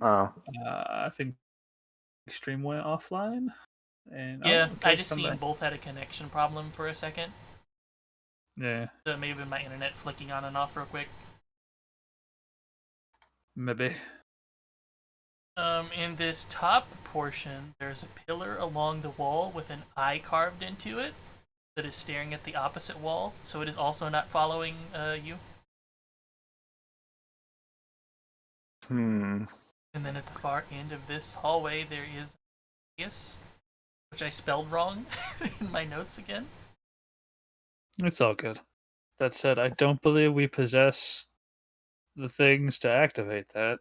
Oh. I think stream went offline. And Yeah, okay, I just seen both had a connection problem for a second. Yeah. So it may have been my internet flicking on and off real quick. Maybe. In this top portion, there's a pillar along the wall with an eye carved into it that is staring at the opposite wall, so it is also not following you. Hmm. And then at the far end of this hallway, there is Yes, which I spelled wrong in my notes again. It's all good. That said, I don't believe we possess the things to activate that.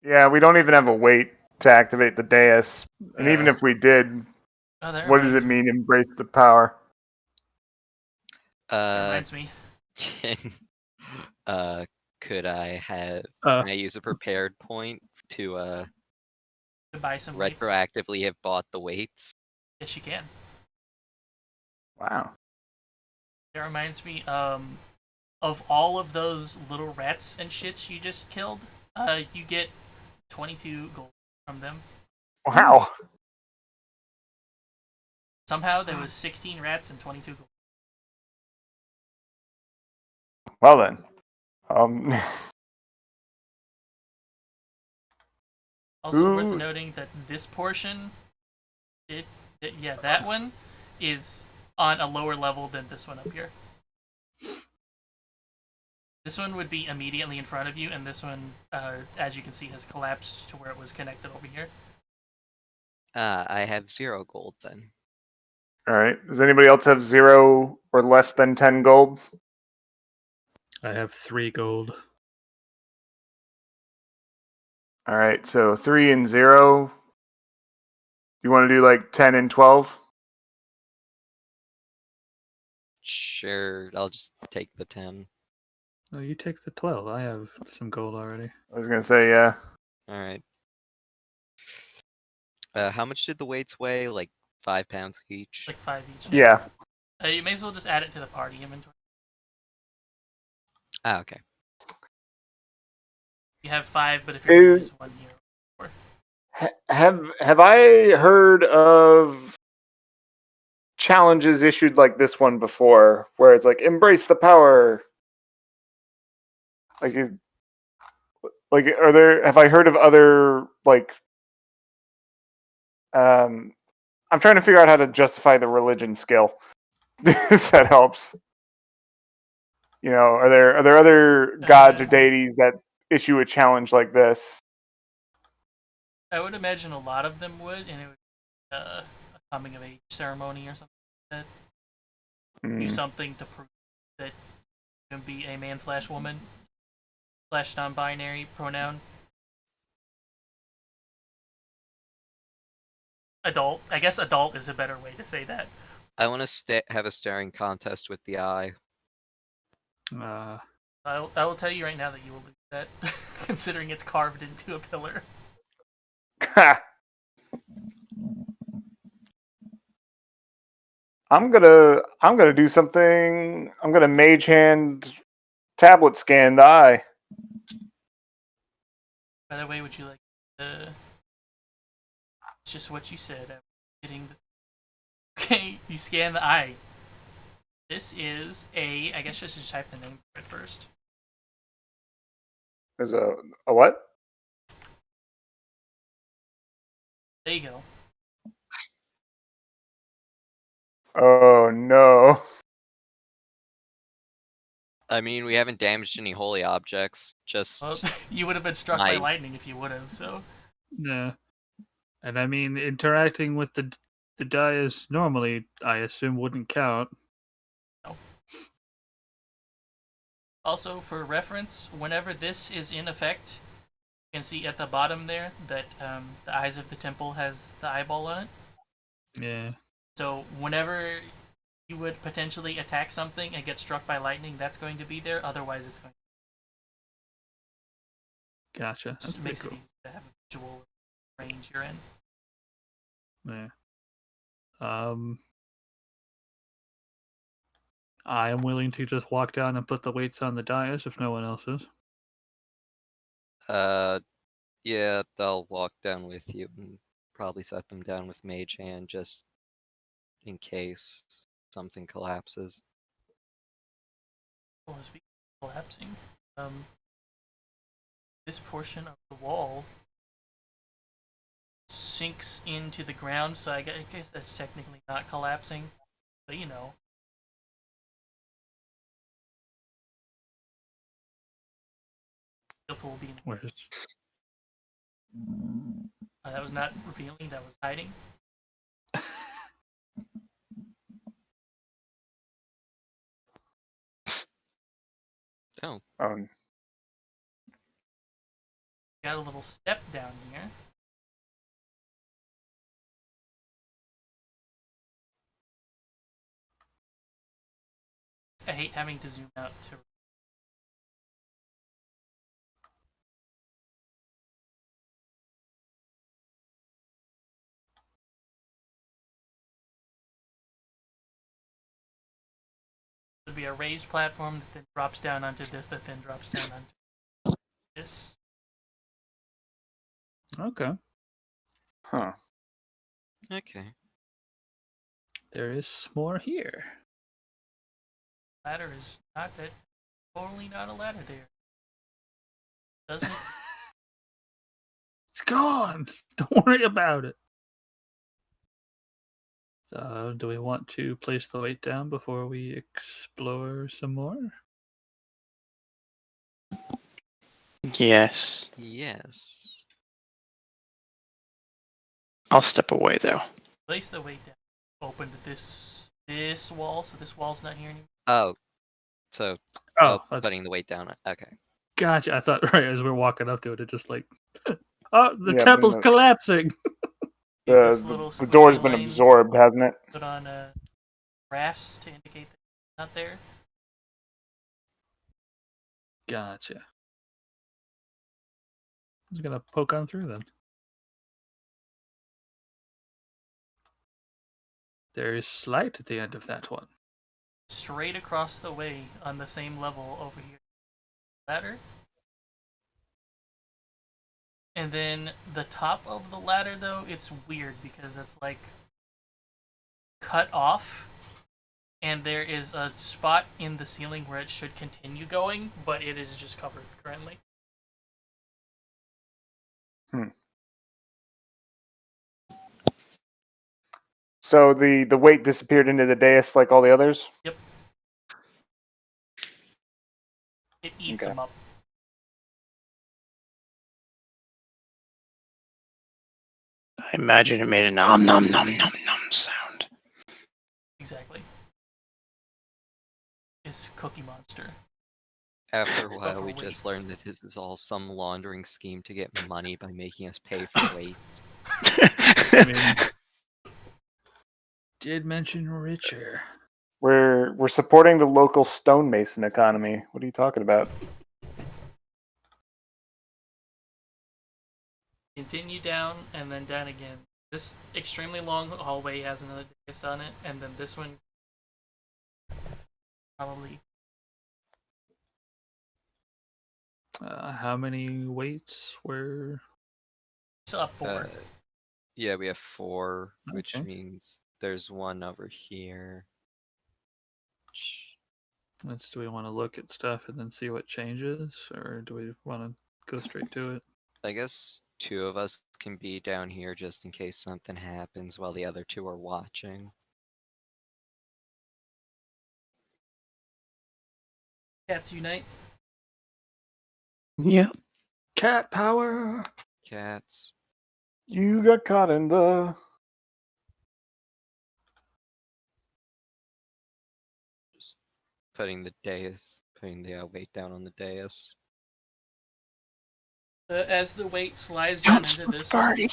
Yeah, we don't even have a weight to activate the dais. And even if we did, Oh, that what does reminds it me. mean, embrace the power? That reminds me. Could I have? Uh, Can I use a prepared point to To buy some weights. retroactively have bought the weights? Yes, you can. Wow. That reminds me. Of all of those little rats and shits you just killed, you get 22 gold from them. Wow. Somehow there was 16 rats and 22 gold. Well then. Also worth Ooh. noting that this portion, that one is on a lower level than this one up here. This one would be immediately in front of you, and this one, as you can see, has collapsed to where it was connected over here. I have 0 gold then. All right. Does anybody else have 0 or less than 10 gold? I have 3 gold. All right. So 3 and 0. You want to do like 10 and 12? Sure, I'll just take the 10. No, you take the 12. I have some gold already. I was gonna say yeah. All right. How much did the weights weigh? Like 5 pounds each? Like 5 each. Yeah. You may as well just add it to the party inventory. Ah, okay. You have 5, but if you're Is, 1 year. have I heard of challenges issued like this one before, where it's like embrace the power? Like, are there? Have I heard of other like? I'm trying to figure out how to justify the religion skill. If that helps. You know, are there other gods or deities that issue a challenge like this? I would imagine a lot of them would, and it would be a coming of age ceremony or something like that. Do something to prove that you can be a man/woman / non-binary pronoun. Adult. I guess adult is a better way to say that. I want to have a staring contest with the eye. I will tell you right now that you will lose that, considering it's carved into a pillar. I'm gonna do something. I'm gonna mage hand tablet scan the eye. By the way, would you like to... It's just what you said. I'm getting the... Okay, you scan the eye. This is a... I guess just type the name for it first. There's a what? There you go. Oh no. I mean, we haven't damaged any holy objects, just... Well, you would have been struck by lightning if you would have, so... Yeah. And I mean, interacting with the dais normally, I assume, wouldn't count. No. Also, for reference, whenever this is in effect, you can see at the bottom there that the eyes of the temple has the eyeball on it. Yeah. So whenever you would potentially attack something and get struck by lightning, that's going to be there. Otherwise, it's going to... Gotcha. It makes it easy to have a visual range you're in. Yeah. I am willing to just walk down and put the weights on the dais if no one else is. Yeah, I'll walk down with you and probably set them down with Mage Hand just in case something collapses. Well, speaking of collapsing, this portion of the wall sinks into the ground, so I guess that's technically not collapsing, but you know. Will be Where's that was not revealing, that was hiding. Oh, Got a little step down here. I hate having to zoom out to. Would be a raised platform that then drops down onto this, that then drops down onto this. okay? Huh. okay. There is more here. Ladder is not that. Totally not a ladder there. Doesn't it? It's gone. Don't worry about it. So, do we want to place the weight down before we explore some more? Yes. Yes. I'll step away though. Place the weight down. Open to this wall, so this wall's not here anymore. Oh, so putting the weight down. Okay. Gotcha. I thought right as we're walking up to it, it just like, oh, the Yeah, temple's but collapsing. This little The door's squiggly been line absorbed, hasn't it? Put on rafts to indicate that it's not there. Gotcha. I'm just gonna poke on through then. There is light at the end of that one. Straight across the way on the same level over here. Ladder. And then the top of the ladder, though, it's weird because it's like cut off. And there is a spot in the ceiling where it should continue going, but it is just covered currently. So the weight disappeared into the dais like all the others? Yep. It eats Okay. them up. I imagine it made a nom nom nom nom nom sound. Exactly. It's Cookie Monster. After a while, for we just weights. learned that this is all some laundering scheme to get money by making us pay for weights. I mean, did mention richer. We're supporting the local stonemason economy. What are you talking about? Continue down and then down again. This extremely long hallway has another dais on it, and then this one probably. How many weights were? Still up 4. Yeah, we have 4, which Okay. means there's one over here. Do we want to look at stuff and then see what changes, or do we want to go straight to it? I guess 2 of us can be down here just in case something happens while the other 2 are watching. Cats unite. Yep. Cat power. Cats. You got caught in the... Putting the weight down on the dais. As the weight slides Don't down into split this the party.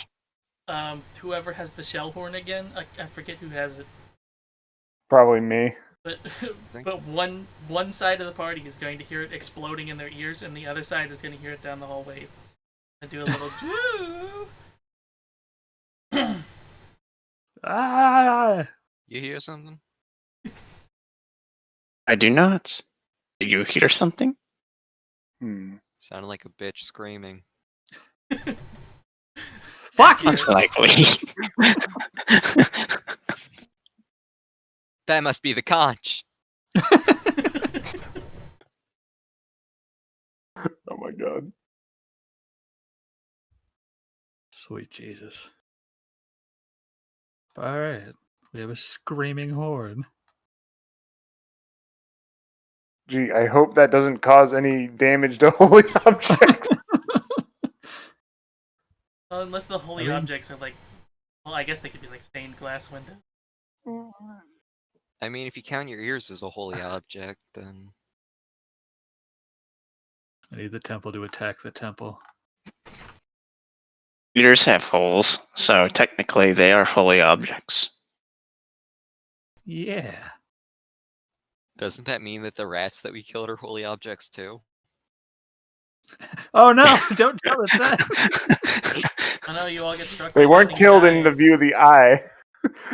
one, whoever has the shell horn again, I forget who has it, Probably me. but but one side of the party is going to hear it exploding in their ears, and the other side is going to hear it down the hallways. And do a little Ah! You hear something? I do not. Do you hear something? Hmm. Sounded like a bitch screaming. Fuck you! That's likely. That must be the conch. Oh my god. Sweet Jesus. Alright. We have a screaming horde. Gee, I hope that doesn't cause any damage to holy objects. Well, unless the holy I mean- objects are like, well, I guess they could be like stained glass windows. I mean, if you count your ears as a holy object, then I need the temple to attack the temple. Ears have holes, so technically they are holy objects. Yeah. doesn't that mean that the rats that we killed are holy objects too? Oh no! Don't tell it that! I know you all get struck. They by weren't lightning killed in die. the view of the eye.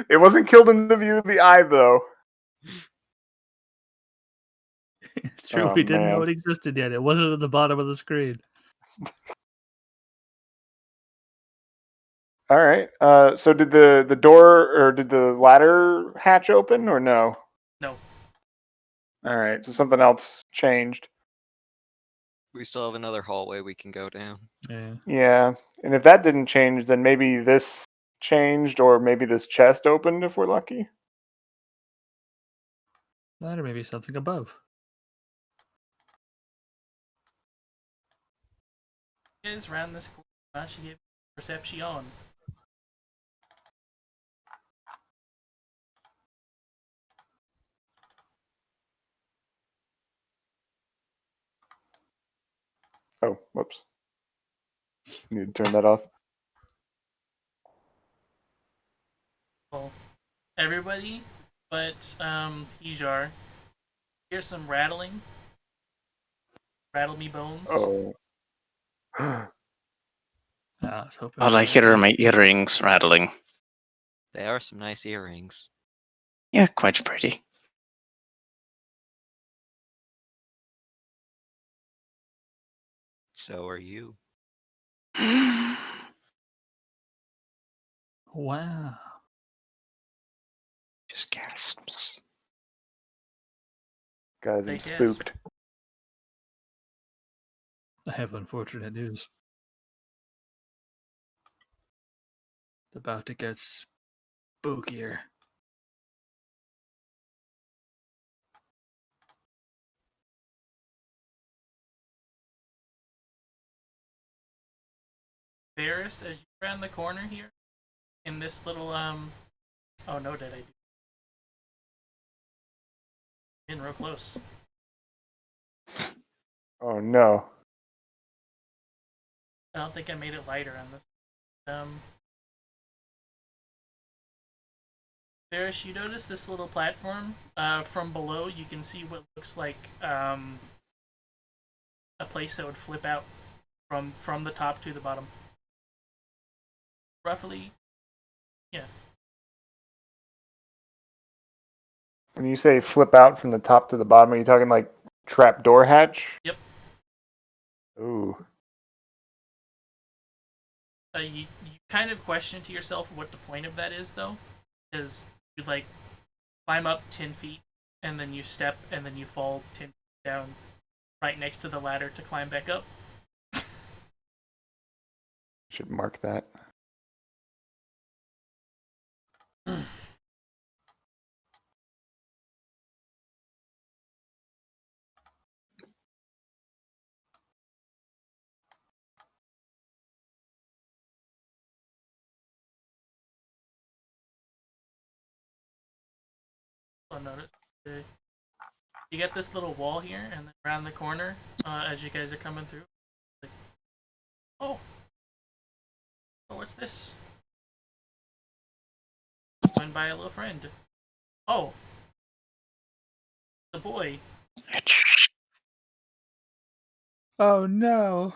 It wasn't killed in the view of the eye, though. It's true, Oh, we didn't know man. it existed yet. It wasn't at the bottom of the screen. All right. So did the door or did the ladder hatch open or no? No. All right. So something else changed. We still have another hallway we can go down. Yeah. Yeah. And if that didn't change, then maybe this changed, or maybe this chest opened if we're lucky. That or maybe something above. Is round this corner. She gave perception. Oh, whoops. Need to turn that off. Well, everybody, but Hijar. Here's some rattling. Rattle me bones. Oh. I was hoping All I for hear are that. my earrings rattling. They are some nice earrings. Yeah, quite pretty. So are you. Wow. Just gasps. Guys, They I'm gasp. spooked. I have unfortunate news. It's about to get spookier. Varys, as you round the corner here, in this little oh no, did I do? In real close. Oh no. I don't think I made it lighter on this. Varys, you notice this little platform? From below, you can see what looks like a place that would flip out from the top to the bottom. Roughly, yeah. When you say flip out from the top to the bottom, are you talking like trap door hatch? Yep. Ooh. You kind of question to yourself what the point of that is, though, because you like climb up 10 feet and then you step and then you fall 10 feet down right next to the ladder to climb back up. Should mark that. I'll notice. You get this little wall here, and then around the corner, as you guys are coming through, like, oh, what's this? Joined by a little friend. Oh, the boy. Oh no.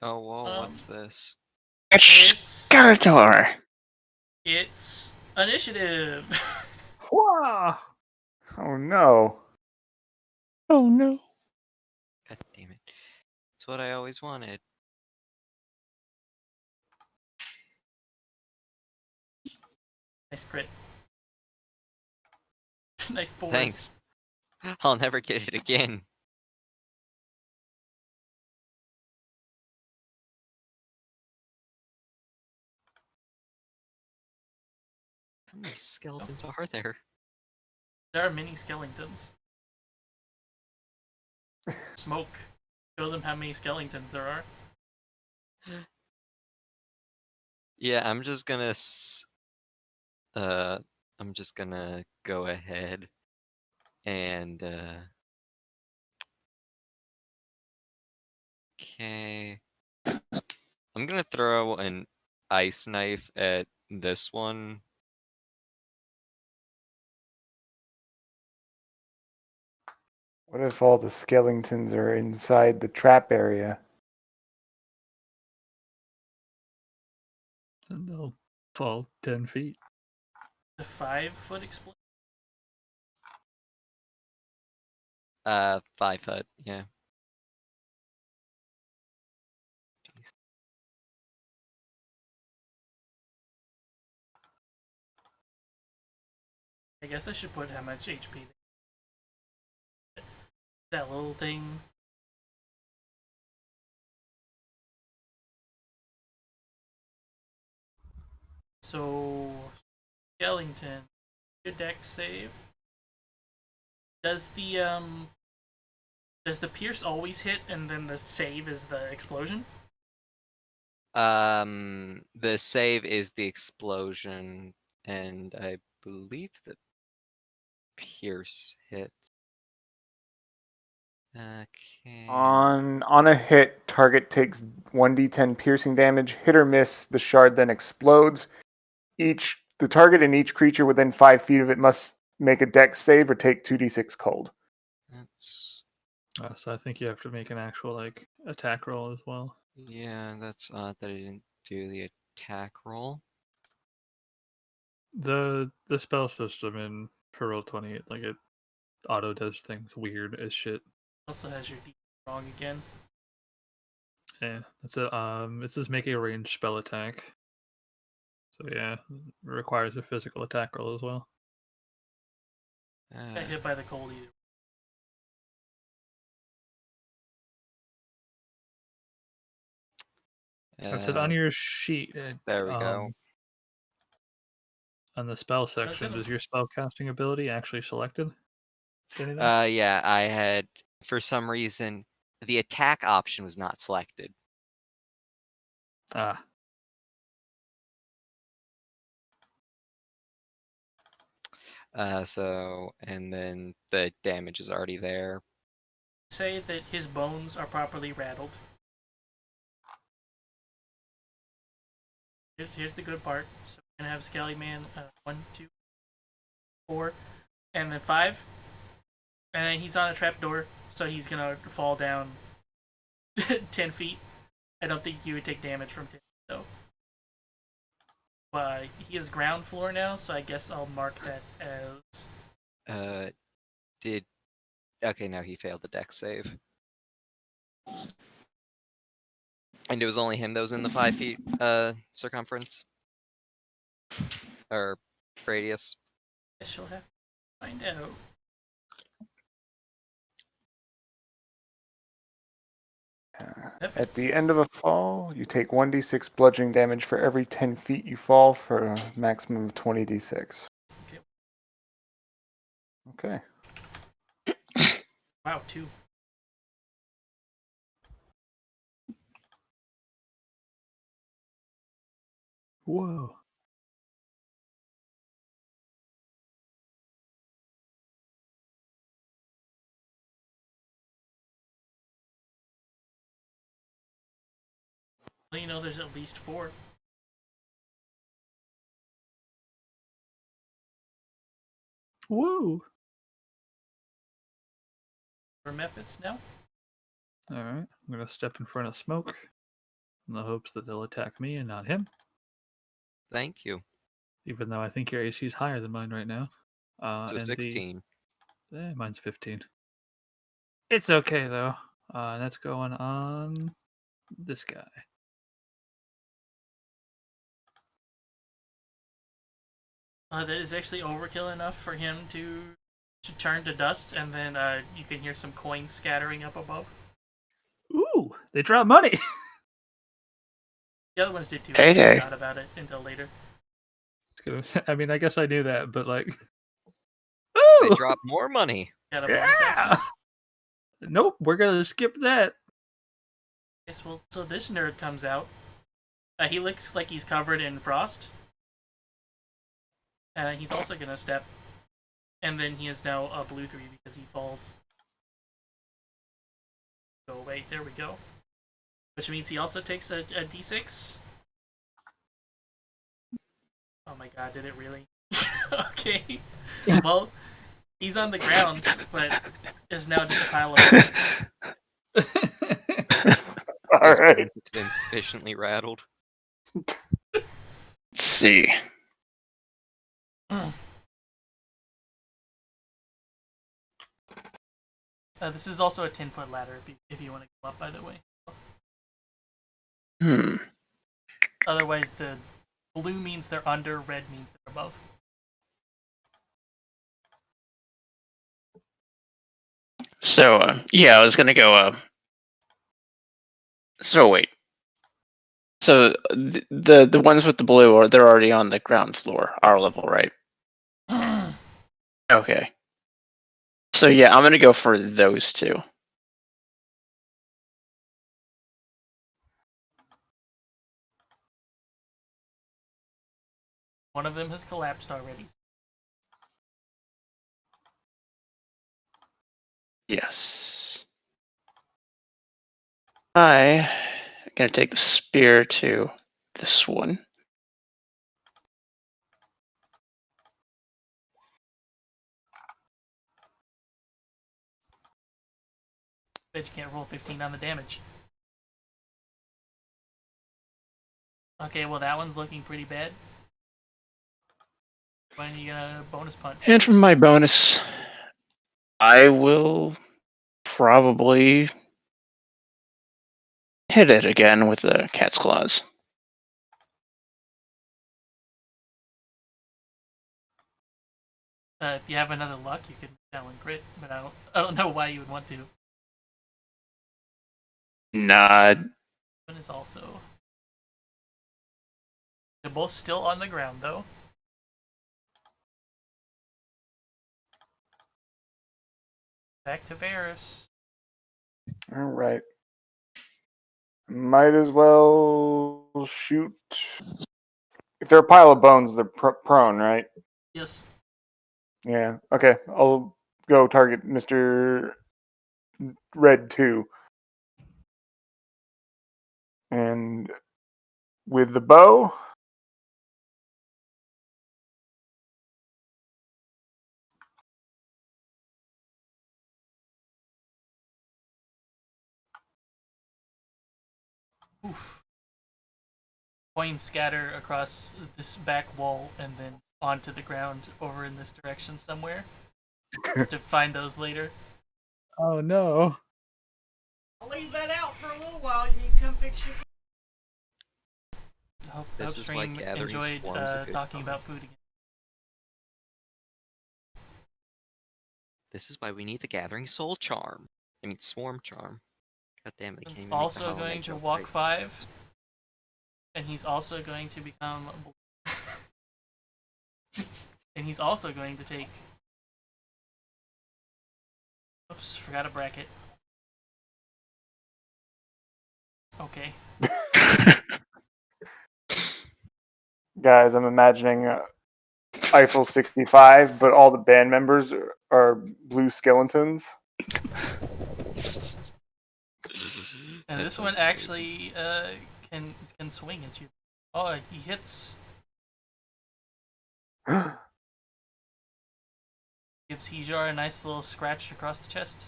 Oh, whoa, what's this? It's Skeletor! it's initiative. Wow. Oh no. Oh no. God damn it. It's what I always wanted. Nice crit. Nice force. Thanks. I'll never get it again. How many skeletons are there? There are many skeletons. Smoke. Show them how many skeletons there are. Yeah, I'm just gonna go ahead and okay. I'm gonna throw an ice knife at this one. What if all the skeletons are inside the trap area? And they'll fall 10 feet. The 5-foot explosion. 5 foot, yeah. Jeez. I guess I should put how much HP. That little thing. So, skeleton. Your dex save. Does the pierce always hit and then the save is the explosion? The save is the explosion, and I believe the pierce hits. Okay. On a hit, target takes 1d10 piercing damage. Hit or miss, the shard then explodes. The target and each creature within 5 feet of it must make a dex save or take 2d6 cold. That's So I think you have to make an actual like attack roll as well. yeah, that's odd that I didn't do the attack roll. The spell system in for Roll20, like it auto does things weird as shit. Also has your D wrong again. Yeah, that's it. It says make a ranged spell attack. So yeah, it requires a physical attack roll as well. Got hit by the cold either. I said on your sheet. There we go. On the spell section, gonna- is your spell casting ability actually selected? Anything? Yeah, I had for some reason the attack option was not selected. Ah, So and then the damage is already there. Say that his bones are properly rattled. Here's the good part. So we're gonna have Skelly Man 1, 2, 4, and then 5. And then he's on a trapdoor, so he's gonna fall down 10 feet. I don't think he would take damage from 10 feet, though. He is ground floor now, so I guess I'll mark that as... Okay, now he failed the dex save. And it was only him that was in the 5 feet circumference. Or radius. I guess you'll have to find out. At the end of a fall, you take 1d6 bludgeoning damage for every 10 feet you fall for a maximum of 20d6. Okay. Wow, 2. whoa. Well, you know there's at least 4. Woo! For methods now? Alright, I'm gonna step in front of smoke in the hopes that they'll attack me and not him. Thank you. Even though I think your AC is higher than mine right now. So And 16. mine's 15. It's okay though. That's going on this guy. That is actually overkill enough for him to turn to dust, and then you can hear some coins scattering up above. Ooh, they drop money. The other ones did too. I Payday. forgot about it until later. I mean, I guess I knew that, but like, They ooh, drop more money. Got a bonus yeah. action. Nope, we're gonna skip that. Yes, well, so this nerd comes out. He looks like he's covered in frost. He's also gonna step, and then he is now a blue 3 because he falls. Go away. There we go. Which means he also takes a d6. Oh my god, did it really? Okay. Well, he's on the ground, but is now just a pile of bones. All right. It's been sufficiently rattled. Let's see. This is also a 10-foot ladder if you want to go up, by the way. Otherwise, the blue means they're under, red means they're above. So, yeah, I was gonna go, so wait. So, the ones with the blue, they're already on the ground floor, our level, right? Okay. So, yeah, I'm gonna go for those two. One of them has collapsed already. Yes. I'm gonna take the spear to this one. Bet you can't roll 15 on the damage. Okay, well that one's looking pretty bad. When are you gonna bonus punch? And for my bonus, I will probably hit it again with the cat's claws. If you have another luck, you could make that one crit, but I don't know why you would want to. Nah, One is also. They're both still on the ground though. Back to Varus. All right. Might as well shoot. If they're a pile of bones, they're prone, right? Yes. Yeah. Okay. I'll go target Mr. Red 2. And with the bow, Oof. Coins scatter across this back wall and then onto the ground over in this direction somewhere. To find those later. Oh no. I'll leave that out for a little while. You can come fix your. Hope This is why Upstream gathering enjoyed swarms a good talking time. about food again. This is why we need the Gathering Soul Charm. I mean, Swarm Charm. God damn it, I can't He's even make the also Hollow going Knight to joke walk right. 5. And he's also going to become. And he's also going to take. Oops, forgot a bracket. Okay. guys, I'm imagining Eiffel 65, but all the band members are blue skeletons. And That this one sounds actually can swing at you. Oh, he hits. Gives Hejar a nice little scratch across the chest.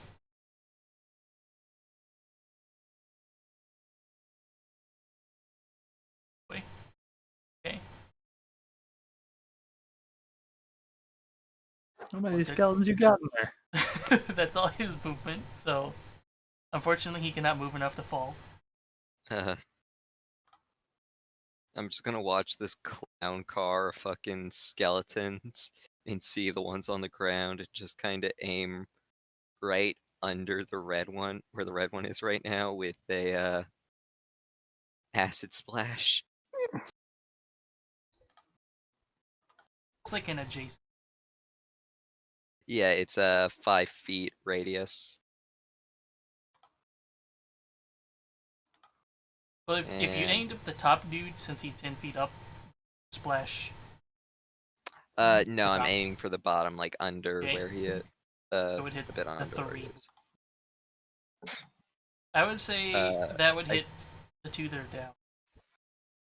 Wait. Okay. How many skeletons you got in there? That's all his movement, so unfortunately he cannot move enough to fall. I'm just gonna watch this clown car of fucking skeletons and see the ones on the ground and just kind of aim right under the red one, where the red one is right now, with a acid splash. It's like an adjacent. Yeah, it's a 5 feet radius. Well, if you And- aimed at the top dude, since he's 10 feet up, splash. No, I'm top. aiming for the bottom, like under Okay. where he hit. It would hit a bit the under where 3. he is. I would say that would hit the 2 that are down.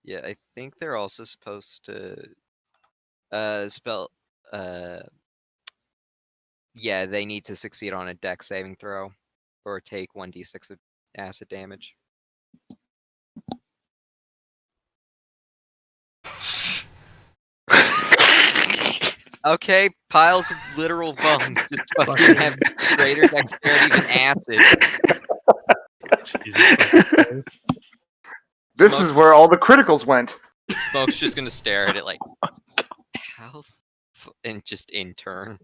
Yeah, I think they're also supposed to spell yeah, they need to succeed on a dex saving throw or take 1d6 of acid damage. Okay, piles of literal bones just fucking have greater dexterity than acid. Jesus Christ. This Smoke- is where all the criticals went. Smoke's just gonna stare at it like, how, and just in turn.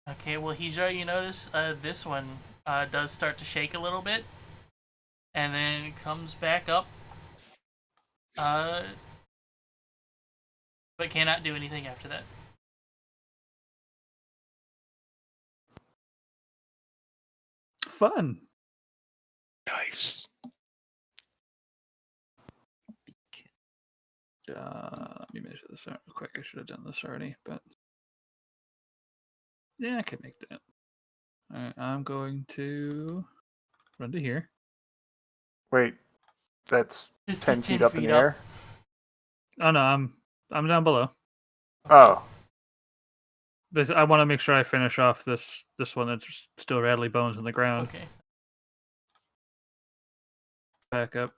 Okay, well, Hijar, you notice this one does start to shake a little bit, and then it comes back up, but cannot do anything after that. Fun. Nice. Let me measure this out real quick. I should have done this already, but yeah, I can make that. All right, I'm going to run to here. Wait, that's It's 10 feet up in the air? Oh no, I'm down below. Oh. I want to make sure I finish off this one that's still rattly bones in the ground. Okay. Back up.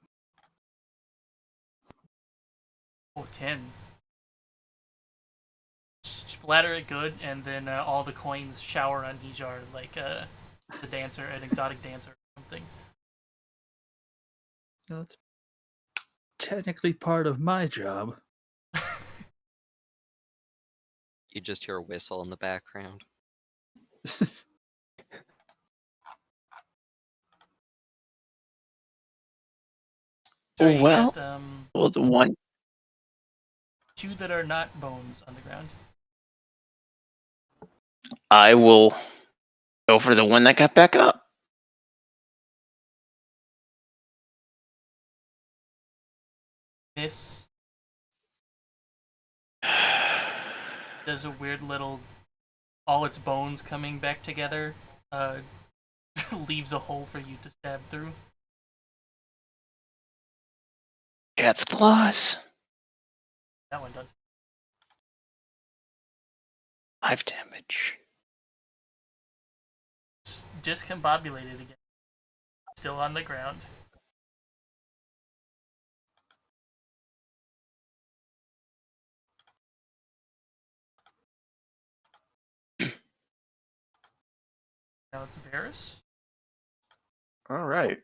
Oh, 10. Splatter it good, and then all the coins shower on Hijar like the dancer, an exotic dancer or something. That's technically part of my job. You just hear a whistle in the background. So you Well- got Well, the one 2 that are not bones on the ground. I will go for the one that got back up. This does a weird little, all its bones coming back together, leaves a hole for you to stab through. Cat's claws. That one does. 5 damage. It's discombobulated again. Still on the ground. Now it's Varus. All right.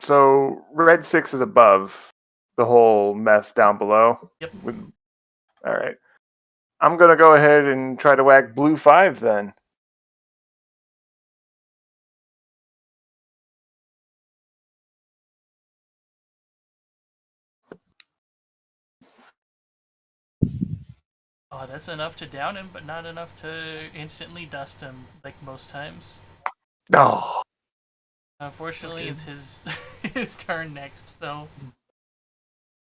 So red 6 is above the whole mess down below. Yep. All right. I'm gonna go ahead and try to whack blue 5 then. Oh, that's enough to down him, but not enough to instantly dust him, like most times. Oh. Unfortunately, Okay. it's his his turn next, so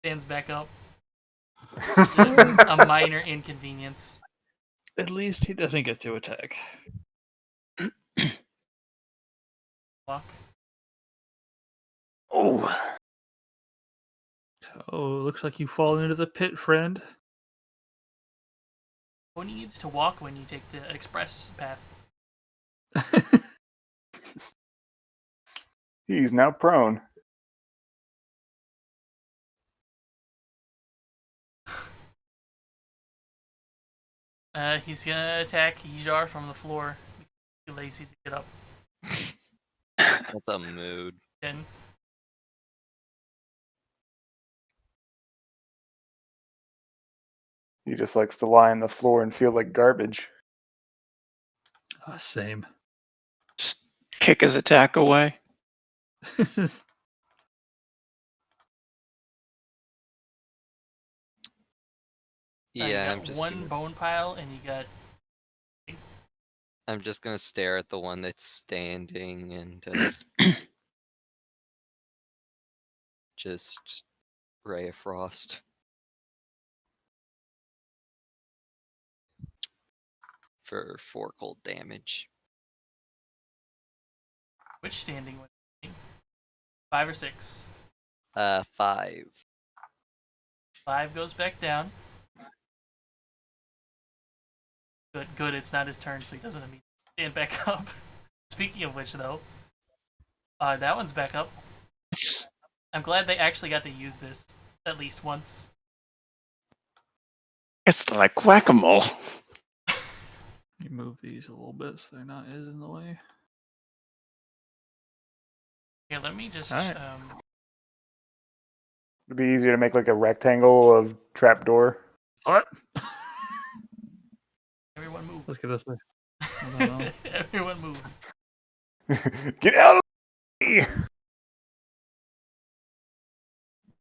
stands back up. A minor inconvenience. At least he doesn't get to attack. Walk. Oh, So looks like you fall into the pit, friend. Who needs to walk when you take the express path? He's now prone. He's gonna attack Hijar from the floor. He's too lazy to get up. That's a mood. 10. He just likes to lie on the floor and feel like garbage. Same. Just kick his attack away. You Yeah, got one bone pile, and you got I'm just gonna stare at the one that's standing and just Ray of Frost. For 4 cold damage. which standing one? 5 or 6? 5. 5 goes back down. Good. It's not his turn, so he doesn't immediately stand back up. Speaking of which, though, that one's back up. I'm glad they actually got to use this at least once. It's like whack-a-mole. You move these a little bit so they're not as in the way. Yeah, let me just. Alright. It'd be easier to make like a rectangle of trapdoor. What? Everyone move. Let's get this thing. No. Everyone move. Get out of me! I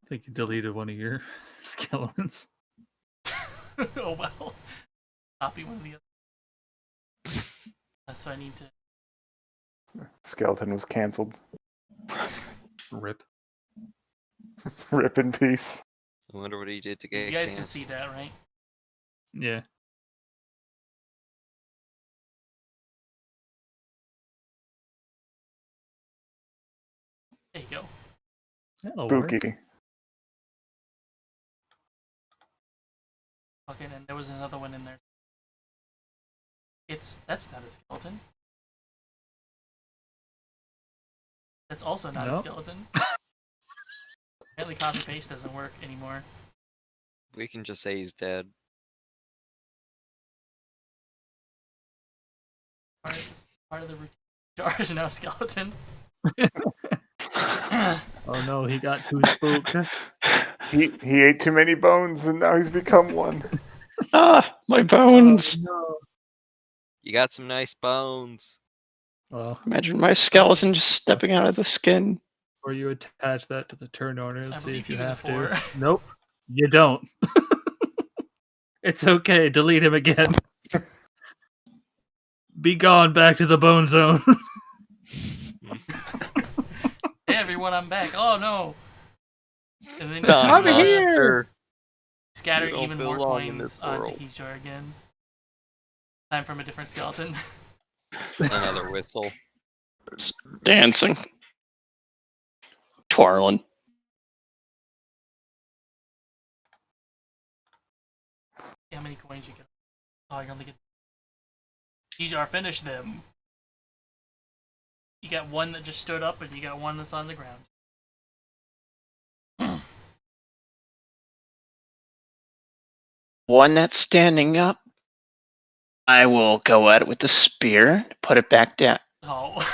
think you deleted one of your skeletons. Oh well. Copy one of the others. So I need to. Skeleton was canceled. Rip. Rip in peace. I wonder what he did to get You guys can canceled. see that, right? Yeah. There you go. That'll work. Spooky. Okay, then there was another one in there. That's not a skeleton. That's also not a Nope. skeleton. Apparently copy paste doesn't work anymore. We can just say he's dead. Part of the routine. Jar is now a skeleton. Oh no, he got too spooked. He ate too many bones and now he's become one. Ah, my bones. No. You got some nice bones. Well, Imagine my skeleton just stepping out of the skin. or you attach that to the turn order and I see believe if he you was a have 4. to. Nope, you don't. It's okay. Delete him again. Be gone back to the bone zone. Hey everyone, I'm back. Oh no! And then I'm here! Scatter You don't even more belong in coins this onto world. Hejar again. Time from a different skeleton. Another whistle. Dancing. Twirling. See how many coins you get. Oh, you only get. Hejar, finish them. You got one that just stood up, and you got one that's on the ground. One that's standing up. I will go at it with the spear, put it back down. Oh.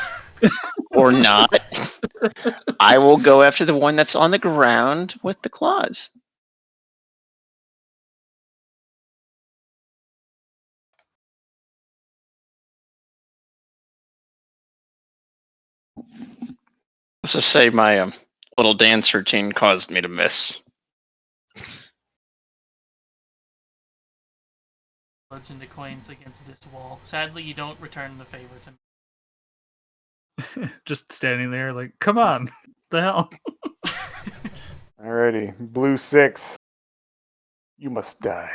Or not. I will go after the one that's on the ground with the claws. Let's just say my little dance routine caused me to miss. Loads into coins against this wall. Sadly, you don't return the favor to me. Just standing there, like, come on, the hell. Alrighty, blue 6. You must die.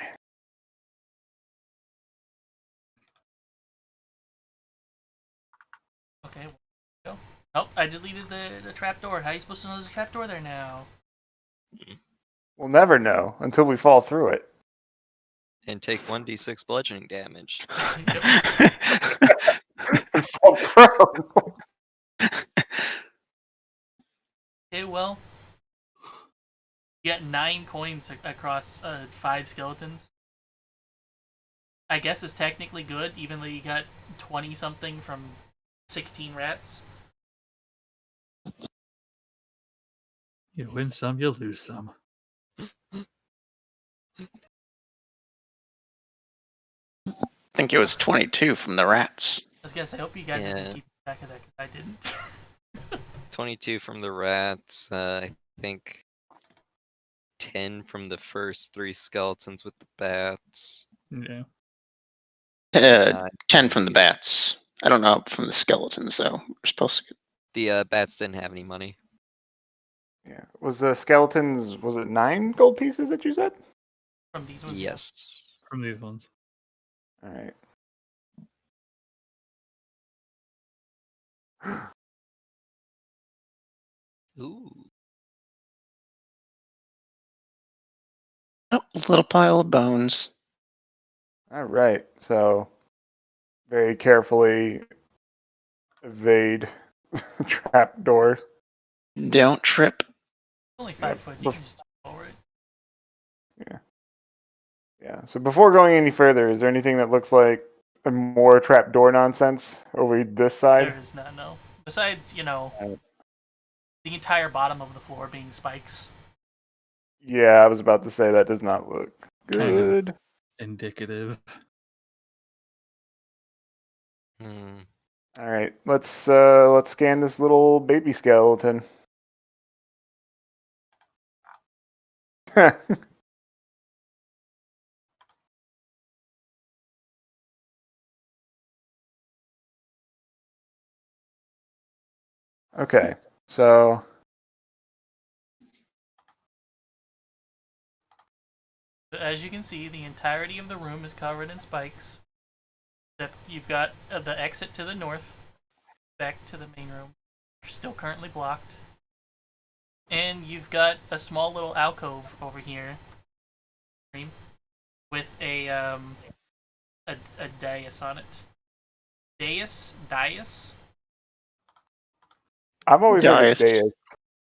Okay, go. Oh, I deleted the trapdoor. How are you supposed to know there's a trapdoor there now? We'll never know until we fall through it. And take 1d6 bludgeoning damage. And fall prone. Okay, well, you got 9 coins across 5 skeletons. I guess it's technically good, even though you got 20 something from 16 rats. You win some, you lose some. I think it was 22 from the rats. I was gonna say, I hope you guys have Yeah. been keeping track of that because I didn't. 22 from the rats. I think 10 from the first 3 skeletons with the bats. Yeah. 10 from the bats. I don't know from the skeletons though. We're supposed to. The bats didn't have any money. Yeah. Was the skeletons? Was it 9 gold pieces that you said? From these ones, yeah. Yes. From these ones. All right. Ooh. Oh, a little pile of bones. All right. So very carefully evade trap doors. Don't trip. Only 5 foot. You bef- can just jump over it. Yeah. So before going any further, is there anything that looks like more trapdoor nonsense over this side? There is not, no. Besides, Right. the entire bottom of the floor being spikes. Yeah, I was about to say that does not look Kind of. good. Indicative. Hmm. All right, let's scan this little baby skeleton. Okay, so As you can see, the entirety of the room is covered in spikes. Except you've got the exit to the north, back to the main room, still currently blocked. And you've got a small little alcove over here with a dais on it. Dais? I'm always heard of Diced.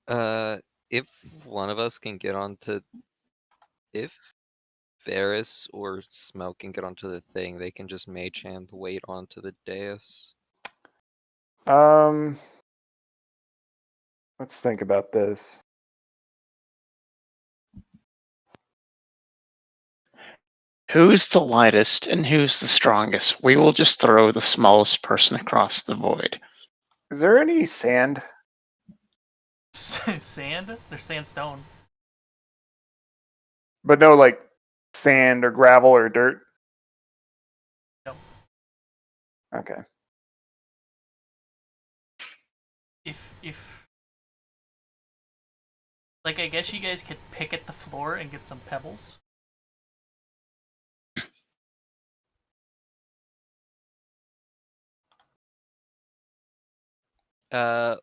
Deus. If one of us can get onto, if Varys or Smoke can get onto the thing, they can just mage hand weight onto the dais. Let's think about this. Who's the lightest and who's the strongest? We will just throw the smallest person across the void. Is there any sand? Sand? There's sandstone. But no, like sand or gravel or dirt. No. Okay. If like, I guess you guys could pick at the floor and get some pebbles.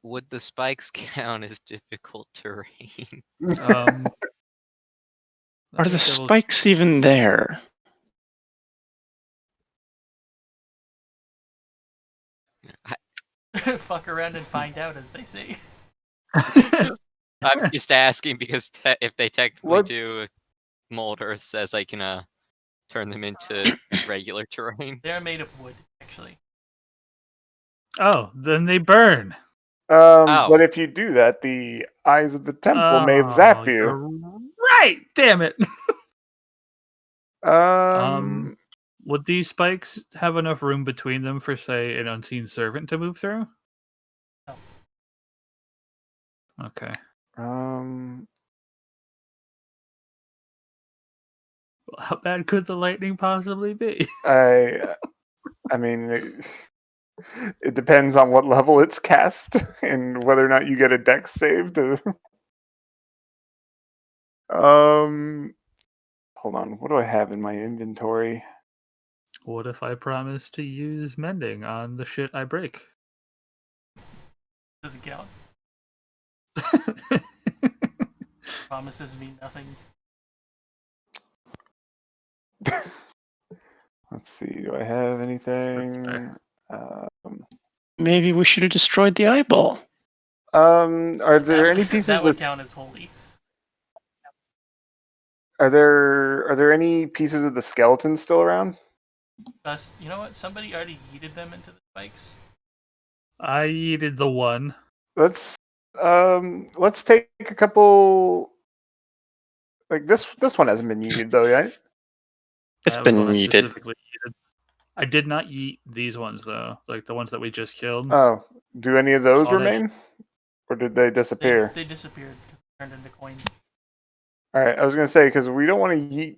Would the spikes count as difficult terrain? Um, Are the I think I will- spikes even there? Fuck around and find out, as they say. I'm just asking because if they technically What? do, Mold Earth says I can turn them into regular terrain. They're made of wood, actually. Oh, then they burn. But if you do that, the eyes of the temple may have zapped you. You're right. Damn it. Would these spikes have enough room between them for, say, an unseen servant to move through? No. Okay. Well, How bad could the lightning possibly be? I mean, it depends on what level it's cast and whether or not you get a dex save to. Hold on. What do I have in my inventory? What if I promise to use mending on the shit I break? Doesn't count. Promises mean nothing. Let's see. Do I have anything? fair. Maybe we should have destroyed the eyeball. Are there any pieces that would count as holy. Are there any pieces of the skeleton still around? You know what? Somebody already yeeted them into the spikes. I yeeted the one. Let's take a couple. Like this one hasn't been yeeted though, right? It's That was been the one I needed. specifically yeeted. I did not eat these ones though, like the ones that we just killed. Oh, do any of those Oh, they- remain, or did they disappear? They disappeared because they turned into coins. All right, I was gonna say because we don't want to yeet.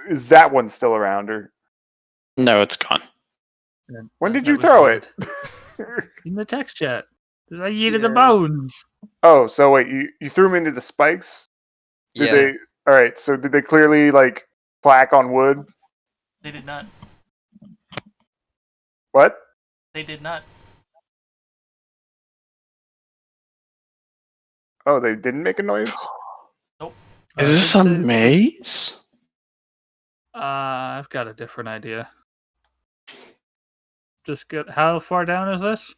Is that one still around, or No, it's gone. And when that- did that you was throw yeeted. it? In the text chat. 'Cause I yeeted the Yeah. bones. Oh, so wait, you threw them into the spikes? Did Yeah. they? All right, so did they clearly like plaque on wood? They did not. What? They did not. Oh, they didn't make a noise. Is it this did a say- maze? I've got a different idea. Just get. How far down is this?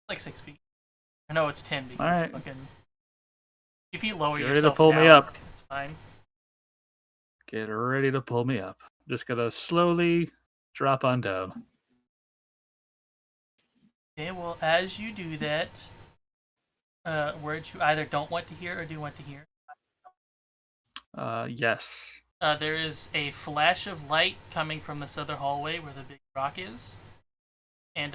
Like 6 feet. I know it's 10 because Alright. fucking. If you lower Get ready to yourself pull down, me up. it's fine. Get ready to pull me up. Just gonna slowly drop on down. Okay, well, as you do that, words you either don't want to hear or do want to hear. Yes. There is a flash of light coming from this other hallway where the big rock is. And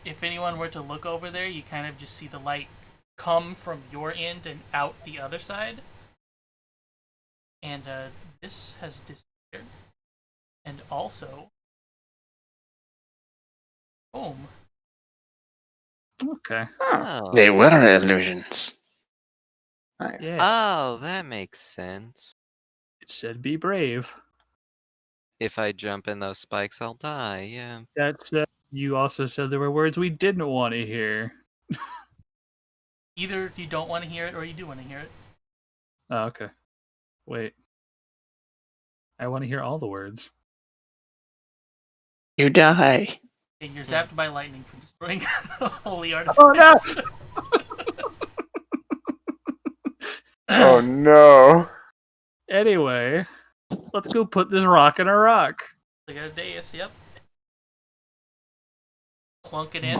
if anyone were to look over there, you kind of just see the light come from your end and out the other side. And this has disappeared. And also, boom. Okay. Oh. They were illusions. Nice. Yeah. Oh, that makes sense. It said be brave. If I jump in those spikes, I'll die. Yeah. That's you also said there were words we didn't want to hear. Either you don't want to hear it or you do want to hear it. Oh, okay. Wait. I want to hear all the words. You die. And you're zapped by lightning for destroying the holy artifact. Oh, no! Oh no. Anyway, let's go put this rock in a rock. They got a dais, yep. Clunk it in.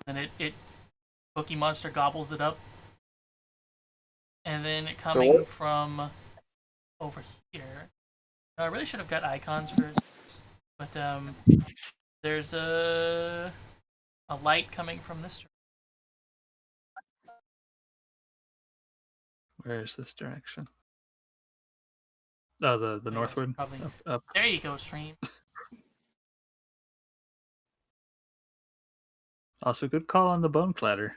And it Cookie Monster gobbles it up. And then coming what- from over here. I really should have got icons for this. But there's a light coming from this direction. Where is this direction? Oh, the northward. Probably. Up. There you go, stream. Also, good call on the bone clatter.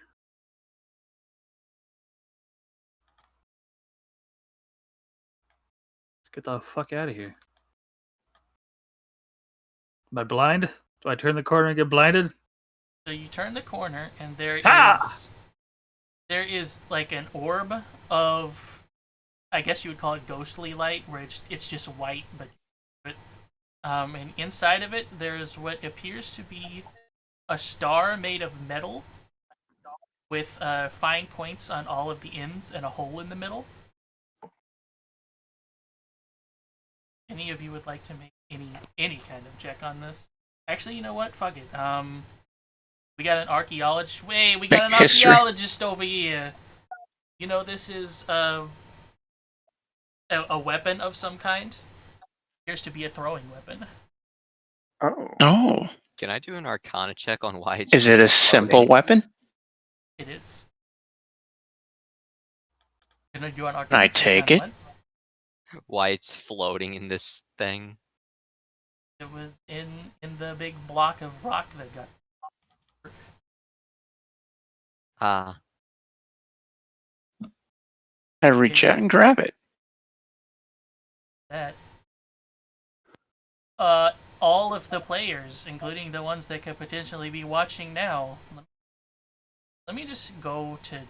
Let's get the fuck out of here. Am I blind? Do I turn the corner and get blinded? So you turn the corner and there Ha! is like an orb of, I guess you would call it ghostly light, where it's just white, but and inside of it there is what appears to be a star made of metal with fine points on all of the ends and a hole in the middle. Any of you would like to make any kind of check on this? Actually, you know what? Fuck it. We got an archaeologist. Wait, we got an History. archaeologist over here. You know, this is a weapon of some kind. Appears to be a throwing weapon. Oh. Oh. Can I do an Arcana check on why it's Is it a just simple floating? weapon? It is. Gonna do an I arcana check take on it? what? Why it's floating in this thing? It was in the big block of rock that got. Ah, I reach out and grab it. That. All of the players, including the ones that could potentially be watching now. Let me just go to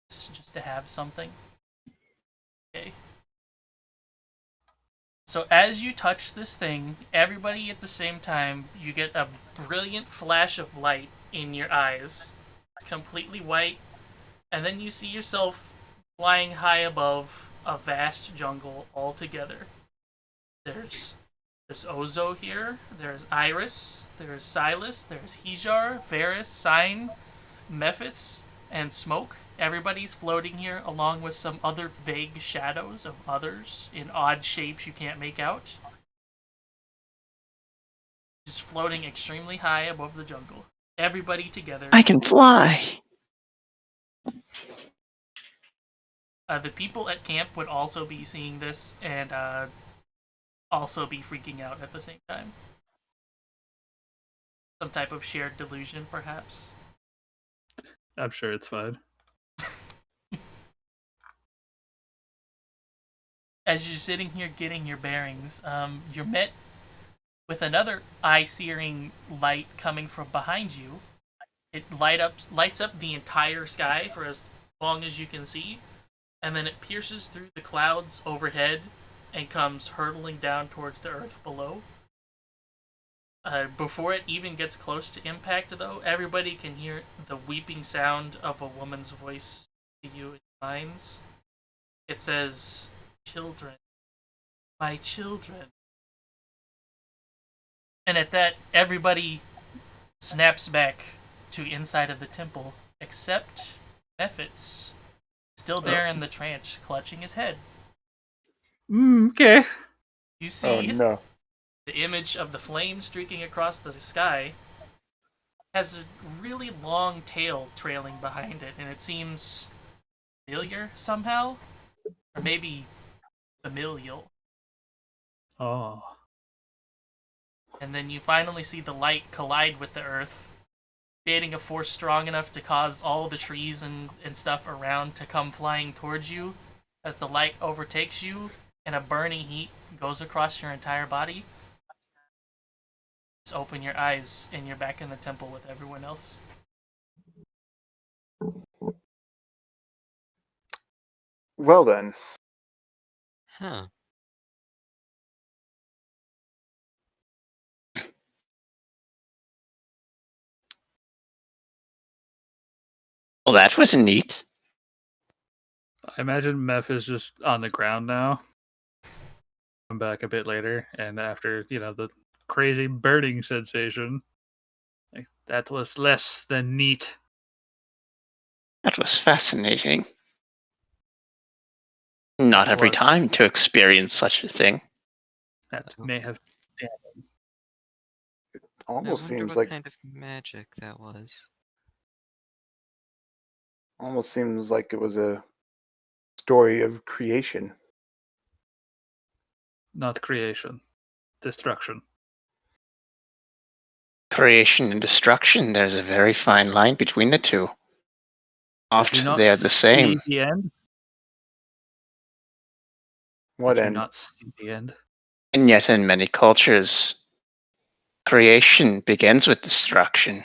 just to have something. Okay. So as you touch this thing, everybody at the same time, you get a brilliant flash of light in your eyes. It's completely white, and then you see yourself flying high above a vast jungle altogether. There's Ozo here, there's Iris, there's Silas, there's Hejar, Varys, Sign, Mephis, and Smoke. Everybody's floating here along with some other vague shadows of others in odd shapes you can't make out. floating extremely high above the jungle. Everybody together. I can fly. The people at camp would also be seeing this and also be freaking out at the same time. Some type of shared delusion, perhaps. I'm sure it's fine. As you're sitting here getting your bearings, you're met with another eye-searing light coming from behind you. It lights up the entire sky for as long as you can see, and then it pierces through the clouds overhead and comes hurtling down towards the earth below. Before it even gets close to impact, though, everybody can hear the weeping sound of a woman's voice to you in minds. It says, "Children, my children." And at that, everybody snaps back to inside of the temple, except Mephits, still there in the trance, clutching his head. Okay. You see Oh no. the image of the flame streaking across the sky has a really long tail trailing behind it, and it seems familiar somehow, or maybe familial. Oh. And then you finally see the light collide with the earth, creating a force strong enough to cause all the trees and stuff around to come flying towards you as the light overtakes you and a burning heat goes across your entire body. Just open your eyes and you're back in the temple with everyone else. Well then. Huh. Well, that was neat. I imagine Meph is just on the ground now. Come back a bit later, and after, the crazy burning sensation, like, that was less than neat. That was fascinating. Not That every was. time to experience such a thing. That may have. I Almost wonder seems what like kind of magic that was. almost seems like it was a story of creation. Not creation. Destruction. Creation and destruction, there's a very fine line between the two. Did Oft you not they are the see same. the end? What Did you end? not see the end? And yet, in many cultures, creation begins with destruction.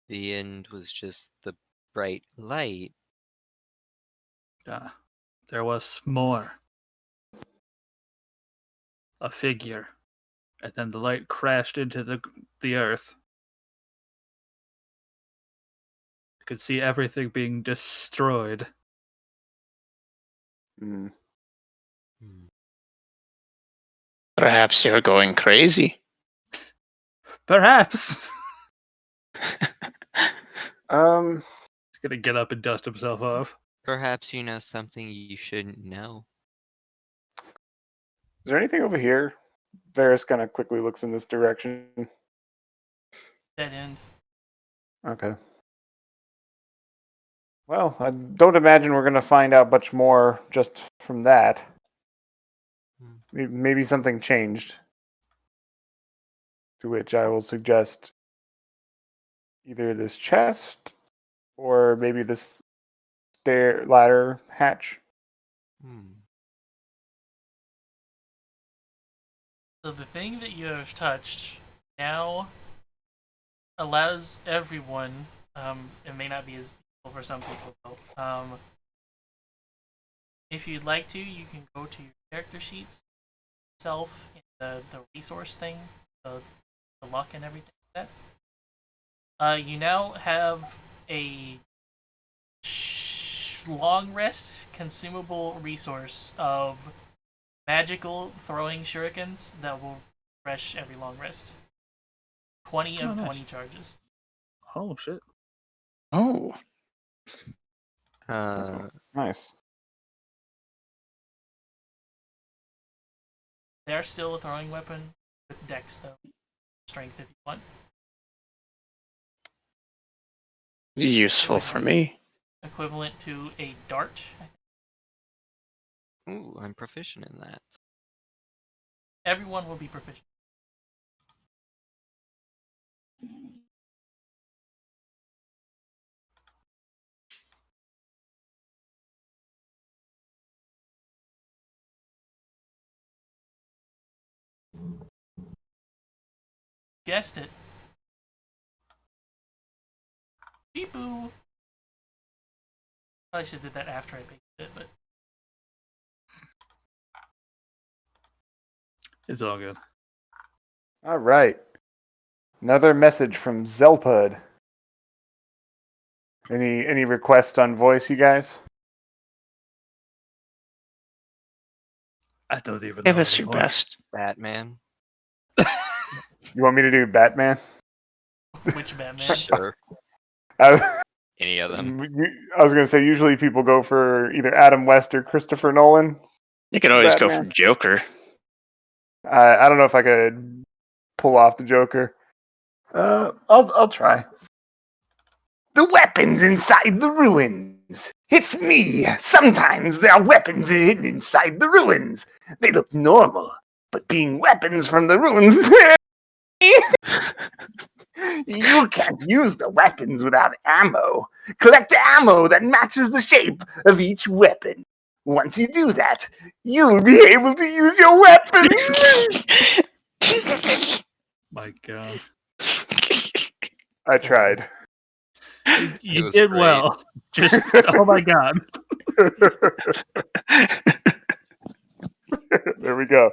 The end was just the bright light. Ah, there was more. A figure. And then the light crashed into the earth. You could see everything being destroyed. Hmm. Hmm. Perhaps you're going crazy. Perhaps! Um, He's gonna get up and dust himself off. Perhaps you know something you shouldn't know. is there anything over here? Varys kind of quickly looks in this direction. Dead end. Okay. Well, I don't imagine we're going to find out much more just from that. Maybe something changed. To which I will suggest either this chest or maybe this ladder hatch. So the thing that you have touched now allows everyone, it may not be as useful for some people though, if you'd like to, you can go to your character sheets yourself in the resource thing, the luck and everything like that. You now have a long rest consumable resource of magical throwing shurikens that will refresh every long rest. 20 of nice. 20 charges. Oh, shit. Oh, Nice. They are still a throwing weapon with dex, though. Strength if you want. Useful for me. Equivalent to a dart. Ooh, I'm proficient in that. Everyone will be proficient. Guessed it. Beep-boo. Probably should have did that after I baked it, but It's all good. All right. Another message from Zelpud. Any requests on voice, you guys? I don't even know. Give us your anymore. best. Batman. You want me to do Batman? which Batman? Sure. I Any of them. was gonna say usually people go for either Adam West or Christopher Nolan. You could always go for Batman. Joker. I don't know if I could pull off the Joker. I'll try. The weapons inside the ruins. It's me. Sometimes there are weapons hidden inside the ruins. They look normal, but being weapons from the ruins, you can't use the weapons without ammo. Collect ammo that matches the shape of each weapon. Once you do that, you'll be able to use your weapons. My God. I tried. You was did great. well. Just, oh my God. There we go.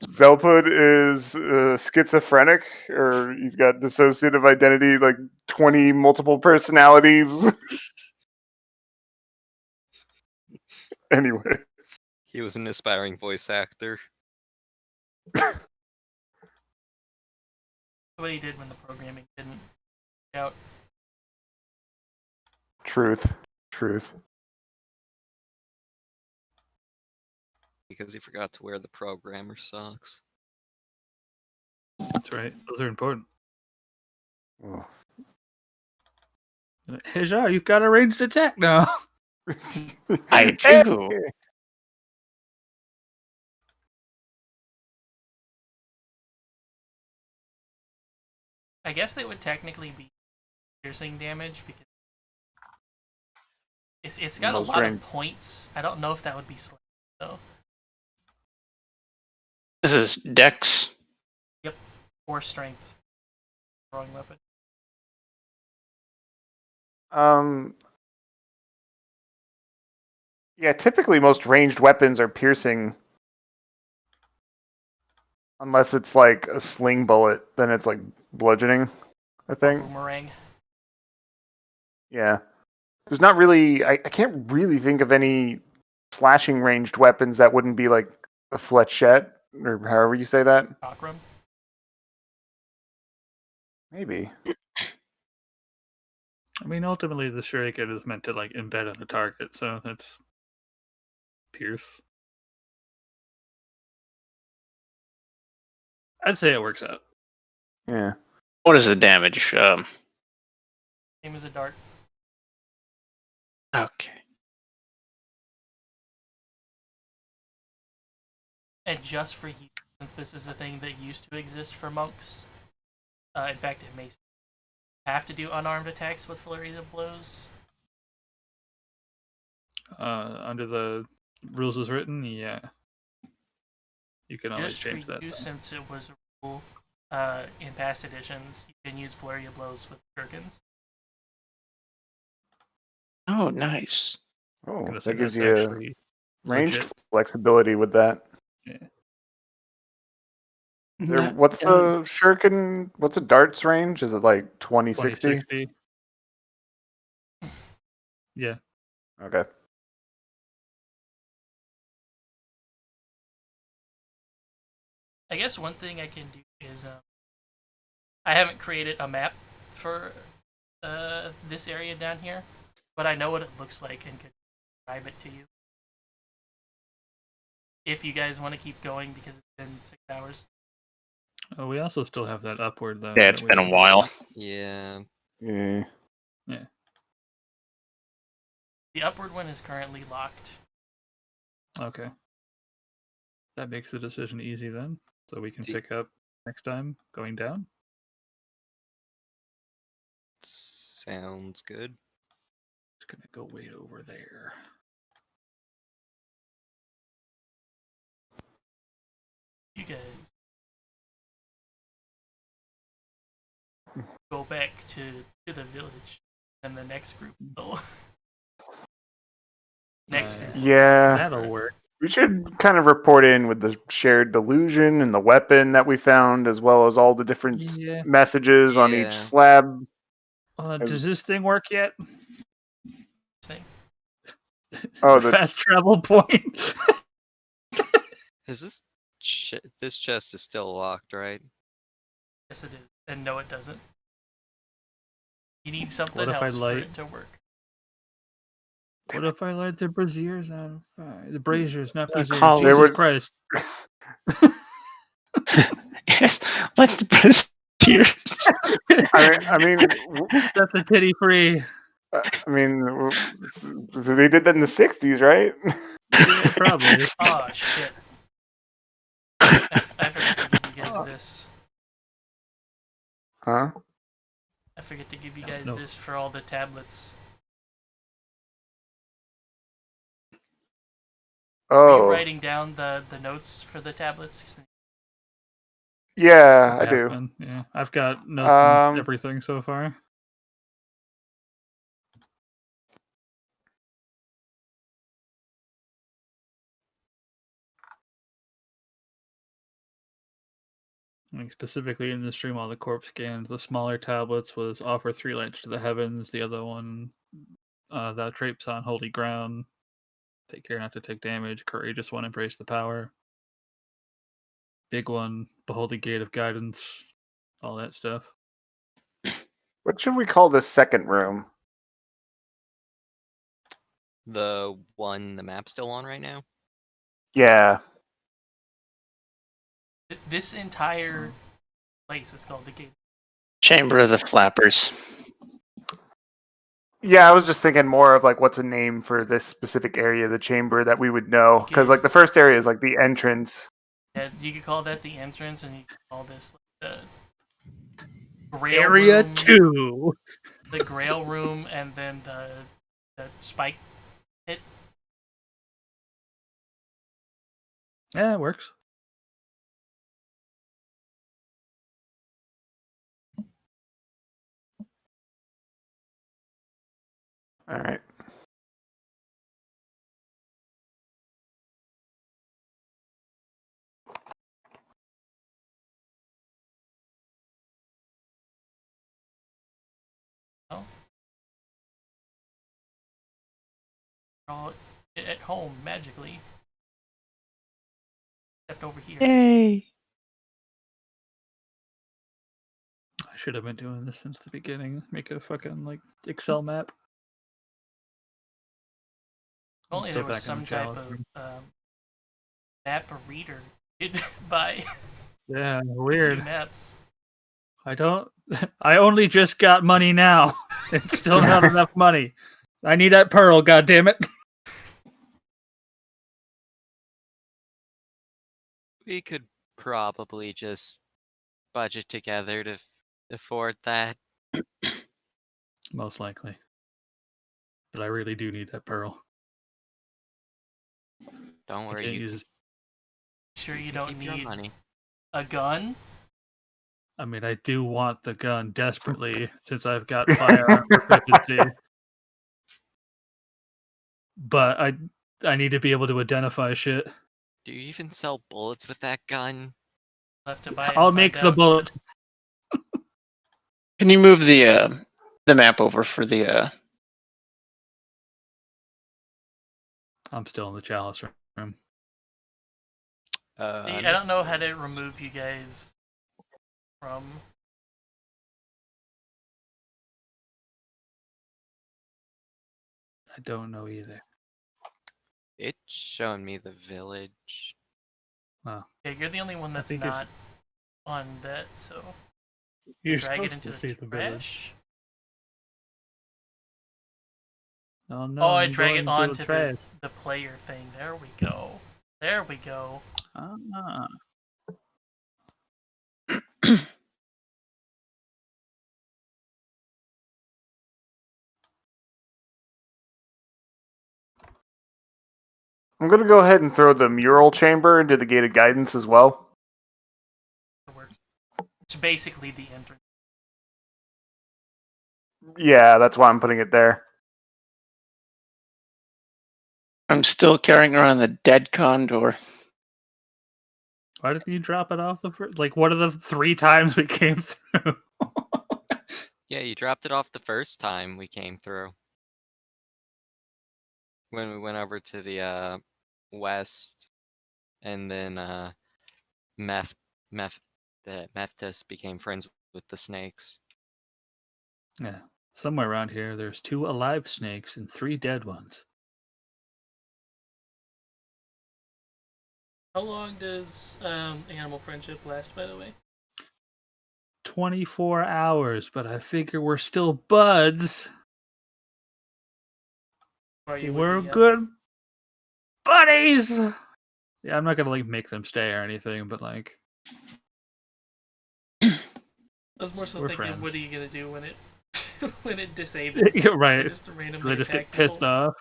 Zelpud is schizophrenic, or he's got dissociative identity, like 20 multiple personalities. Anyway, He was an aspiring voice actor. What he did when the programming didn't work out. truth. Because he forgot to wear the programmer socks. That's right. Those are important. Oh. Hajar, you've got a ranged attack now. I do. I guess they would technically be piercing damage because it's got a Most lot range. of points. I don't know if that would be slam though. This is Dex. Or strength. Throwing weapon. Yeah, typically most ranged weapons are piercing. Unless it's like a sling bullet, then it's like bludgeoning, I Or think. boomerang. Yeah. There's not really, I can't really think of any slashing ranged weapons that wouldn't be like a fletchette, or however you say that. Chakram. Maybe. I mean, ultimately, the shuriken is meant to like embed on the target, so that's pierce. I'd say it works out. Yeah. What is the damage? Same as a dart. Okay. And just for you, since this is a thing that used to exist for monks, in fact, it may have to do unarmed attacks with flurries of blows. Under the rules as written, yeah. You can always Just change for that. you, though. since it was a rule in past editions, you can use flurry of blows with shurikens. Oh, nice. Oh, Gonna say that gives that's you actually ranged legit. flexibility with that. Yeah. What's the shuriken? What's a dart's range? Is it like 2060? 2060. Yeah. Okay. I guess one thing I can do is I haven't created a map for this area down here, but I know what it looks like and can describe it to you. if you guys want to keep going because it's been 6 hours. Oh, we also still have that upward though. Yeah, it's that been we- a while. Yeah. Yeah. The upward one is currently locked. Okay. That makes the decision easy then, so we can The- pick up next time going down. Sounds good. Just gonna go way over there. You guys go back to the village, and the next group will. Next group. Yeah. That'll work. We should kind of report in with the shared delusion and the weapon that we found, as well as all the different Yeah. messages on each Yeah. slab. Does this thing work yet? Thing. Oh, The fast travel point. Is this this chest is still locked, right? Yes, it is. And no, it doesn't. You need something What if I else for light- it to work. What if I light the braziers out of fire? The braziers, not braziers. call- Jesus They would- Christ. Yes, let the braziers. I mean, Set the titty free. they did that in the '60s, right? Yeah, probably. Oh shit! I forgot to give you guys this. Huh? I forget to give you guys No. this for all the tablets. Are you Oh, writing down the notes for the tablets? yeah, I Have do. been, yeah, I've got notes on Um, everything so far. Like specifically in the stream, all the corpse scans, the smaller tablets was offer 3 lights to the heavens. The other one, thou drapes on holy ground. Take care not to take damage. Courageous one, embrace the power. Big one, behold the gate of guidance. All that stuff. What should we call this second room? The one the map's still on right now? Yeah. This entire place is called the gate. Chamber of the Flappers. Yeah, I was just thinking more of like what's a name for this specific area of the chamber that we would know, because Okay. like the first area is like the entrance. Yeah, you could call that the entrance, and you could call this like the grail Area room, 2. the grail room, and then the spike pit. Yeah, it works. All right. All at home magically. Except over here. Yay! I should have been doing this since the beginning. Make it a fucking like Excel map. If only still there was back in the some type chalice of room. map reader by Yeah, weird. maps. I don't. I only just got money now. It's still not enough money. I need that pearl. God damn it! We could probably just budget together to afford that. Most likely. But I really do need that pearl. Don't I worry, can't you use. Sure, you can don't keep your need money. a gun. I mean, I do want the gun desperately since I've got firearm proficiency. But I need to be able to identify shit. Do you even sell bullets with that gun? We'll have to buy it and I'll find make the out. bullets. Can you move the map over for the I'm still in the chalice room. See, I don't know how to remove you guys from. I don't know either. It's showing me the village. Oh, Yeah, you're the only one that's think it's- not on that, so you're drag it supposed into to see the the village. trash. Oh no! Oh, I I'm drag going it into onto the trash. the player thing. There we go. There we go. Ah. I'm gonna go ahead and throw the mural chamber into the gated guidance as well. It works. It's basically the entrance. Yeah, that's why I'm putting it there. I'm still carrying around the dead condor. Why didn't you drop it off the first? Like, what are the 3 times we came through? Yeah, you dropped it off the first time we came through. When we went over to the west, and then Mephthis became friends with the snakes. Yeah, somewhere around here, there's 2 alive snakes and 3 dead ones. How long does animal friendship last, by the way? 24 hours, but I figure we're still buds. Or you We're would be, good buddies. Yeah, I'm not gonna like make them stay or anything, but like I was more so we're thinking, friends. what are you gonna do when it when it disables? You're right. They just randomly They just get attack pissed people? off.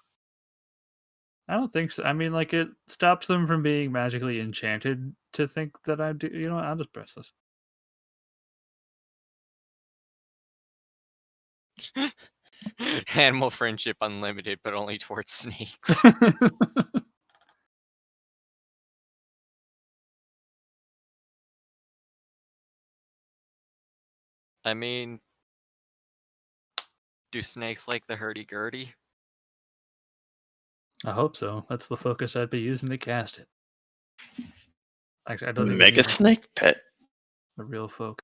I don't think so. I mean, like it stops them from being magically enchanted to think that I do. You know what? I'll just press this. Animal friendship unlimited, but only towards snakes. I mean, do snakes like the hurdy-gurdy? I hope so. That's the focus I'd be using to cast it. Actually, I don't even Make a need snake pit a real focus.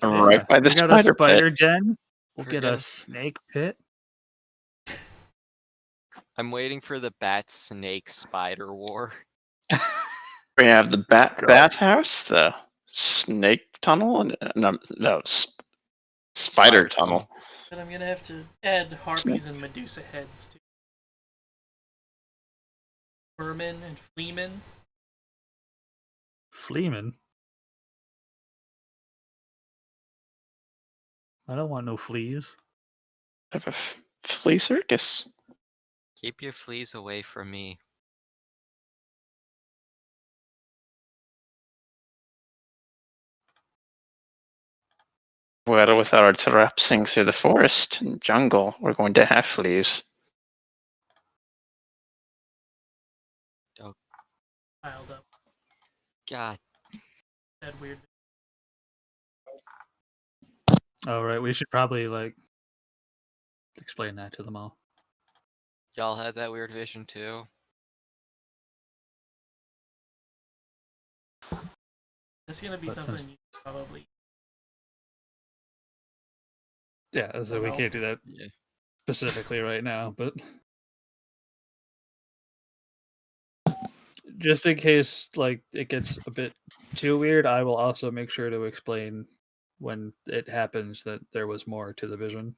right by the we got a spider pit. spider gen. We'll We're get gonna- a snake pit. I'm waiting for the bat snake spider war. We have the God. bathhouse, the snake tunnel, and no, spider tunnel. But I'm gonna have to add harpies and Medusa heads to vermin and fleamen. Fleeman. I don't want no fleas. Have a flea circus. Keep your fleas away from me. Well, with our traipsing through the forest and jungle, we're going to have fleas. Piled up. God, That weird. Oh right, we should probably like explain that to them all. y'all had that weird vision too? It's gonna be That something sounds- you probably. Yeah, so we No. can't do that Yeah. specifically right now, but just in case like it gets a bit too weird, I will also make sure to explain when it happens that there was more to the vision.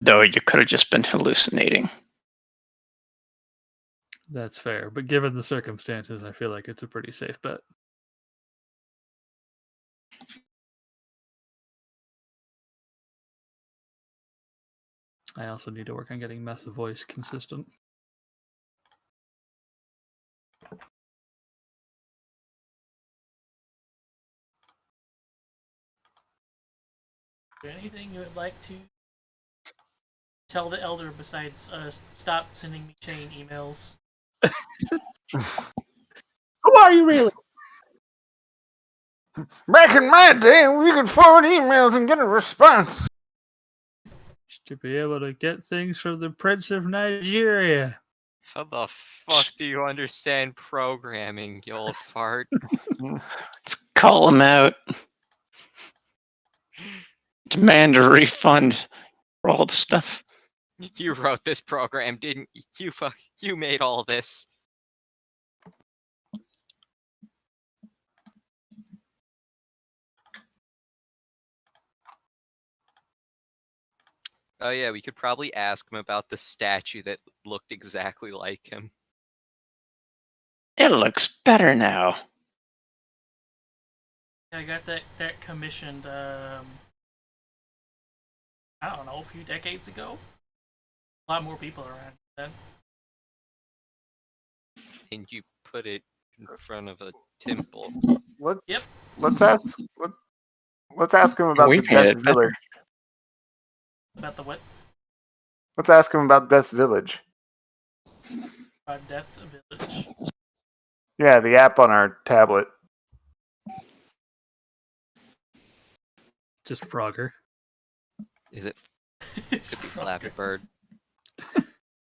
Though you could have just been hallucinating. That's fair, but given the circumstances, I feel like it's a pretty safe bet. I also need to work on getting Meth's voice consistent. Is there anything you would like to tell the elder besides stop sending me chain emails? Who are you really? Back in my day, we could forward emails and get a response. To be able to get things from the Prince of Nigeria. How the fuck do you understand programming, you old fart? Let's call him out. Demand a refund for all the stuff. You wrote this program, didn't you? You made all this. Oh yeah, we could probably ask him about the statue that looked exactly like him. It looks better now. I got that commissioned. I don't know, a few decades ago. A lot more people around then. And you put it in front of a temple. Let's Yep. let's ask him about We the painted Death it better. Village. About the what? Let's ask him about Death Village. About Death Village. Yeah, the app on our tablet. Just Frogger. Is it It's could be Frogger. Flappy Bird?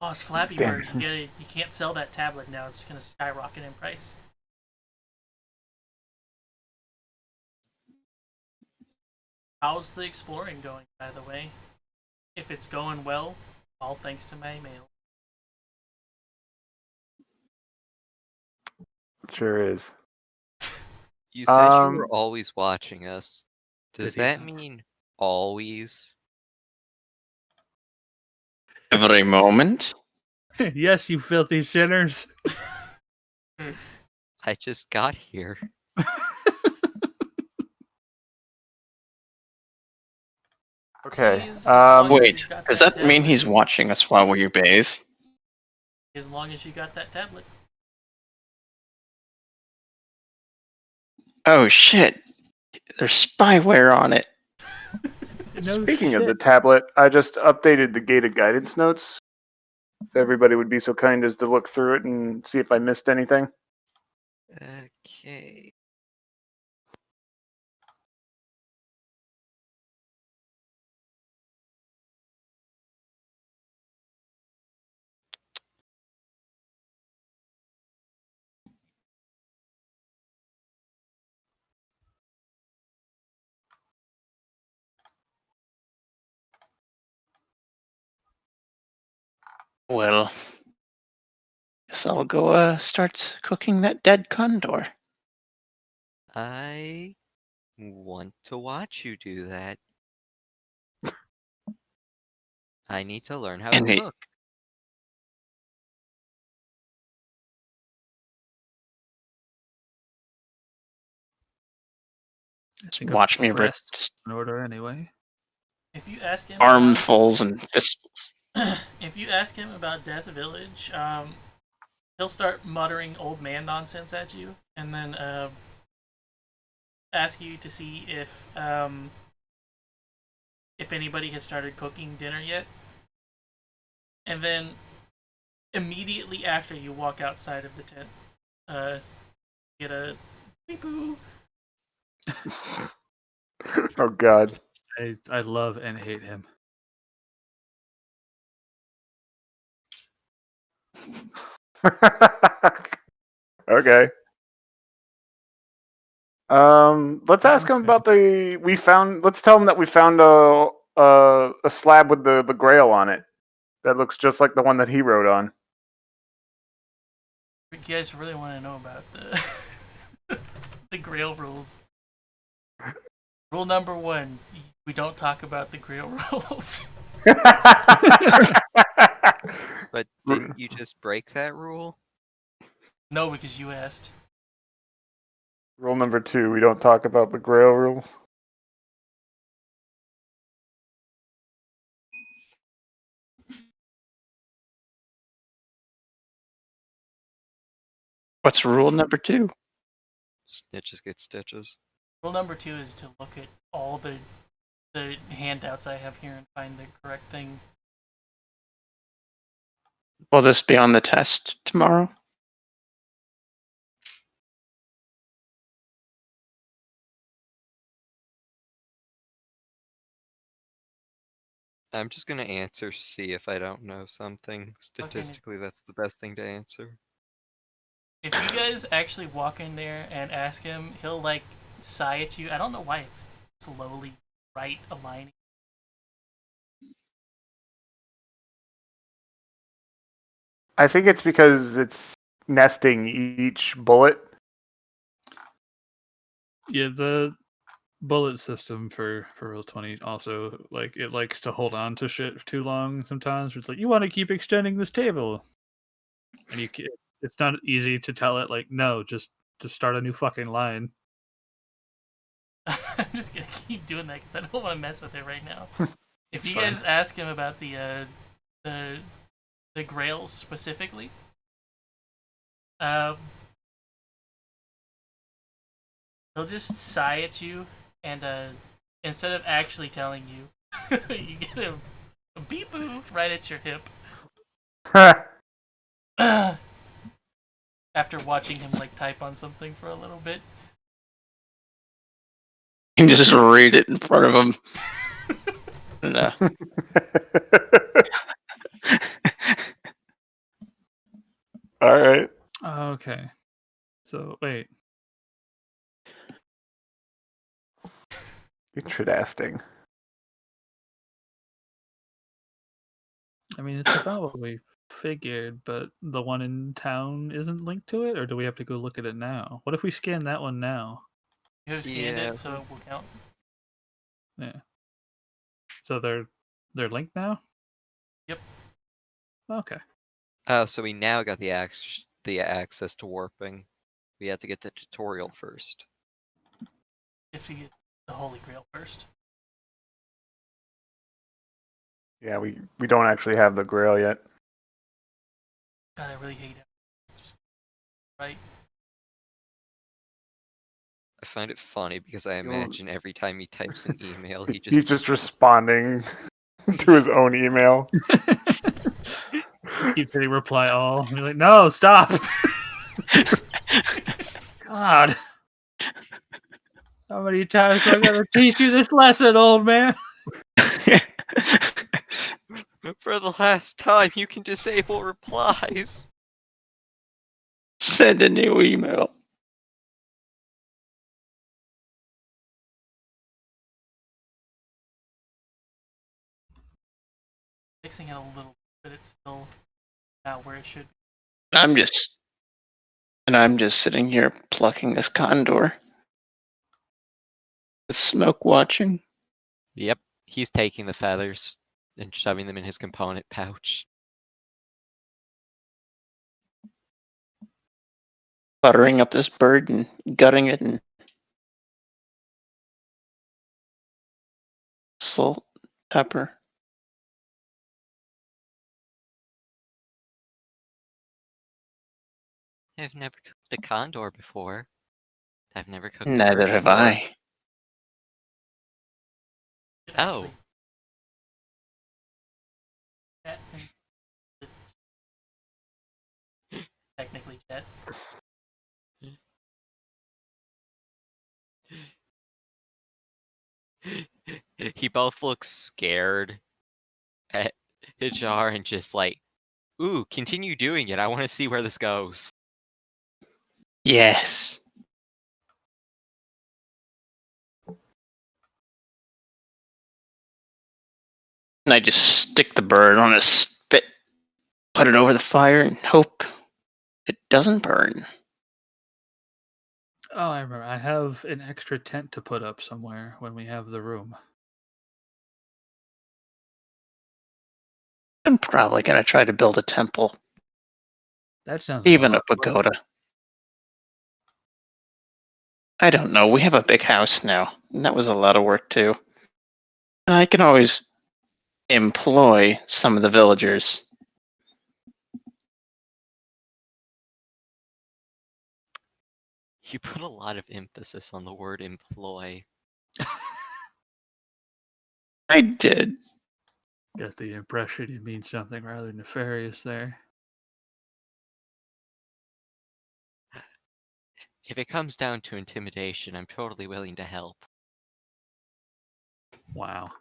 Oh, it's Flappy Damn. Bird. You can't sell that tablet now. It's gonna skyrocket in price. How's the exploring going, by the way? If it's going well, all thanks to my mail. It sure is. You said you were Um, always watching us. Does Did he that not? mean always? Every moment. Yes, you filthy sinners. I just got here. Okay. See, as long as Wait, you got does that mean tablet, he's watching us while we bathe? as long as you got that tablet. Oh shit! There's spyware on it. No Speaking of shit. the tablet, I just updated the gated guidance notes. If everybody would be so kind as to look through it and see if I missed anything. Okay. Well, guess I'll go start cooking that dead condor. I want to watch you do that. I need to learn how to And he- cook. I think Watch I'm me rip rest just in order anyway. If you ask him armfuls and fistfuls. if you ask him about Death Village, he'll start muttering old man nonsense at you, and then ask you to see if anybody has started cooking dinner yet. And then immediately after you walk outside of the tent, get a beep boo. Oh God. I love and hate him. Okay. Let's ask him Okay. about the we found. Let's tell him that we found a slab with the grail on it that looks just like the one that he wrote on. You guys really want to know about the the Grail rules? Rule number 1: we don't talk about the Grail rules. But didn't you just break that rule? No, because you asked. Rule number 2: we don't talk about the grail rules. What's rule number 2? Snitches get stitches. Rule number 2 is to look at all the handouts I have here and find the correct thing. Will this be on the test tomorrow? I'm just gonna answer C if I don't know something. Statistically, that's the best thing to answer. If you guys actually walk in there and ask him, he'll like sigh at you. I don't know why it's slowly right aligning. I think it's because it's nesting each bullet. Yeah, the bullet system for Roll20 also, like, it likes to hold on to shit for too long sometimes. It's like, you want to keep extending this table, and it's not easy to tell it, like, no, just start a new fucking line. I'm just gonna keep doing that because I don't want to mess with it right now. If It's you fine. guys ask him about the grails specifically, um, he'll just sigh at you, and instead of actually telling you, you get a beep boo right at your hip. After watching him like type on something for a little bit. You can just read it in front of him. No. All right. Okay. So wait, Interesting. I mean, it's about what we figured, but the one in town isn't linked to it, or do we have to go look at it now? What if we scan that one now? You have scanned Yeah. it, so it will count. Yeah. So they're linked now? Yep. Okay. Oh, so we now got the access to warping. We have to get the tutorial first. If you get the Holy Grail first. Yeah, we don't actually have the grail yet. God, I really hate it. Just, right? I find it funny because I imagine every time he types an email, he He's just just responding to his own email. Keep hitting reply all. You're like, no, stop. God. How many times do I gotta teach you this lesson, old man? for the last time you can disable replies. Send a new email. Fixing it a little, but it's still not where it should be. I'm just sitting here plucking this condor. With smoke watching. Yep, he's taking the feathers and shoving them in his component pouch. Buttering up this bird and gutting it and salt, pepper. I've never cooked a condor before. I've never cooked a Neither bird have before. I. It Oh. actually- Chat and it's technically chat. He both looks scared at Hijar and just like, ooh, continue doing it. I want to see where this goes. Yes. And I just stick the bird on a spit, put it over the fire, and hope it doesn't burn. Oh, I remember. I have an extra tent to put up somewhere when we have the room. I'm probably gonna try to build a temple, That sounds even like a pagoda. I don't know. We have a big house now, and that was a lot of work too. And I can always employ some of the villagers. You put a lot of emphasis on the word employ. I did. Got the impression you mean something rather nefarious there. If it comes down to intimidation, I'm totally willing to help. Wow.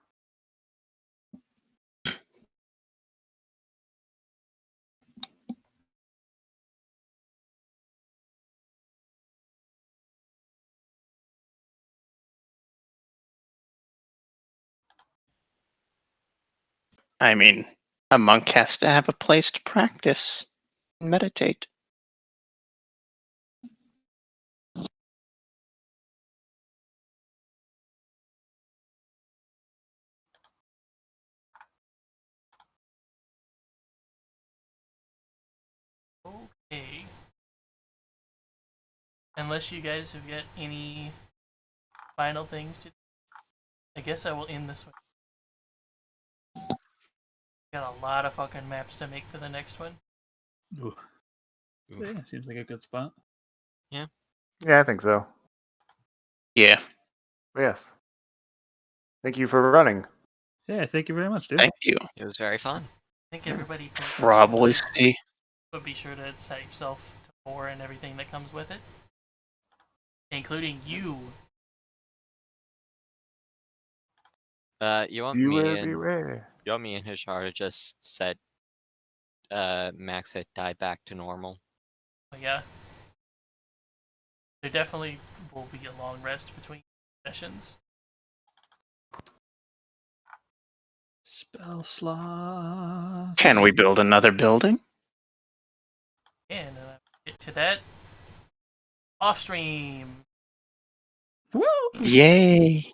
I mean, a monk has to have a place to practice and meditate. Okay. Unless you guys have got any final things to, I guess I will end this one. Got a lot of fucking maps to make for the next one. Ooh. Yeah, seems like a good spot. Yeah, I think so. Yeah, Yes. Thank you for running. Yeah, thank you very much, dude. thank you. It was very fun. I think everybody pretty much Probably did, see. but be sure to set yourself to 4 and everything that comes with it, including you. You want You me will and beware. Hishar to just set max hit die back to normal. But yeah, there definitely will be a long rest between sessions. Spell slot. Can we build another building? And get to that off stream. Woo! Yay!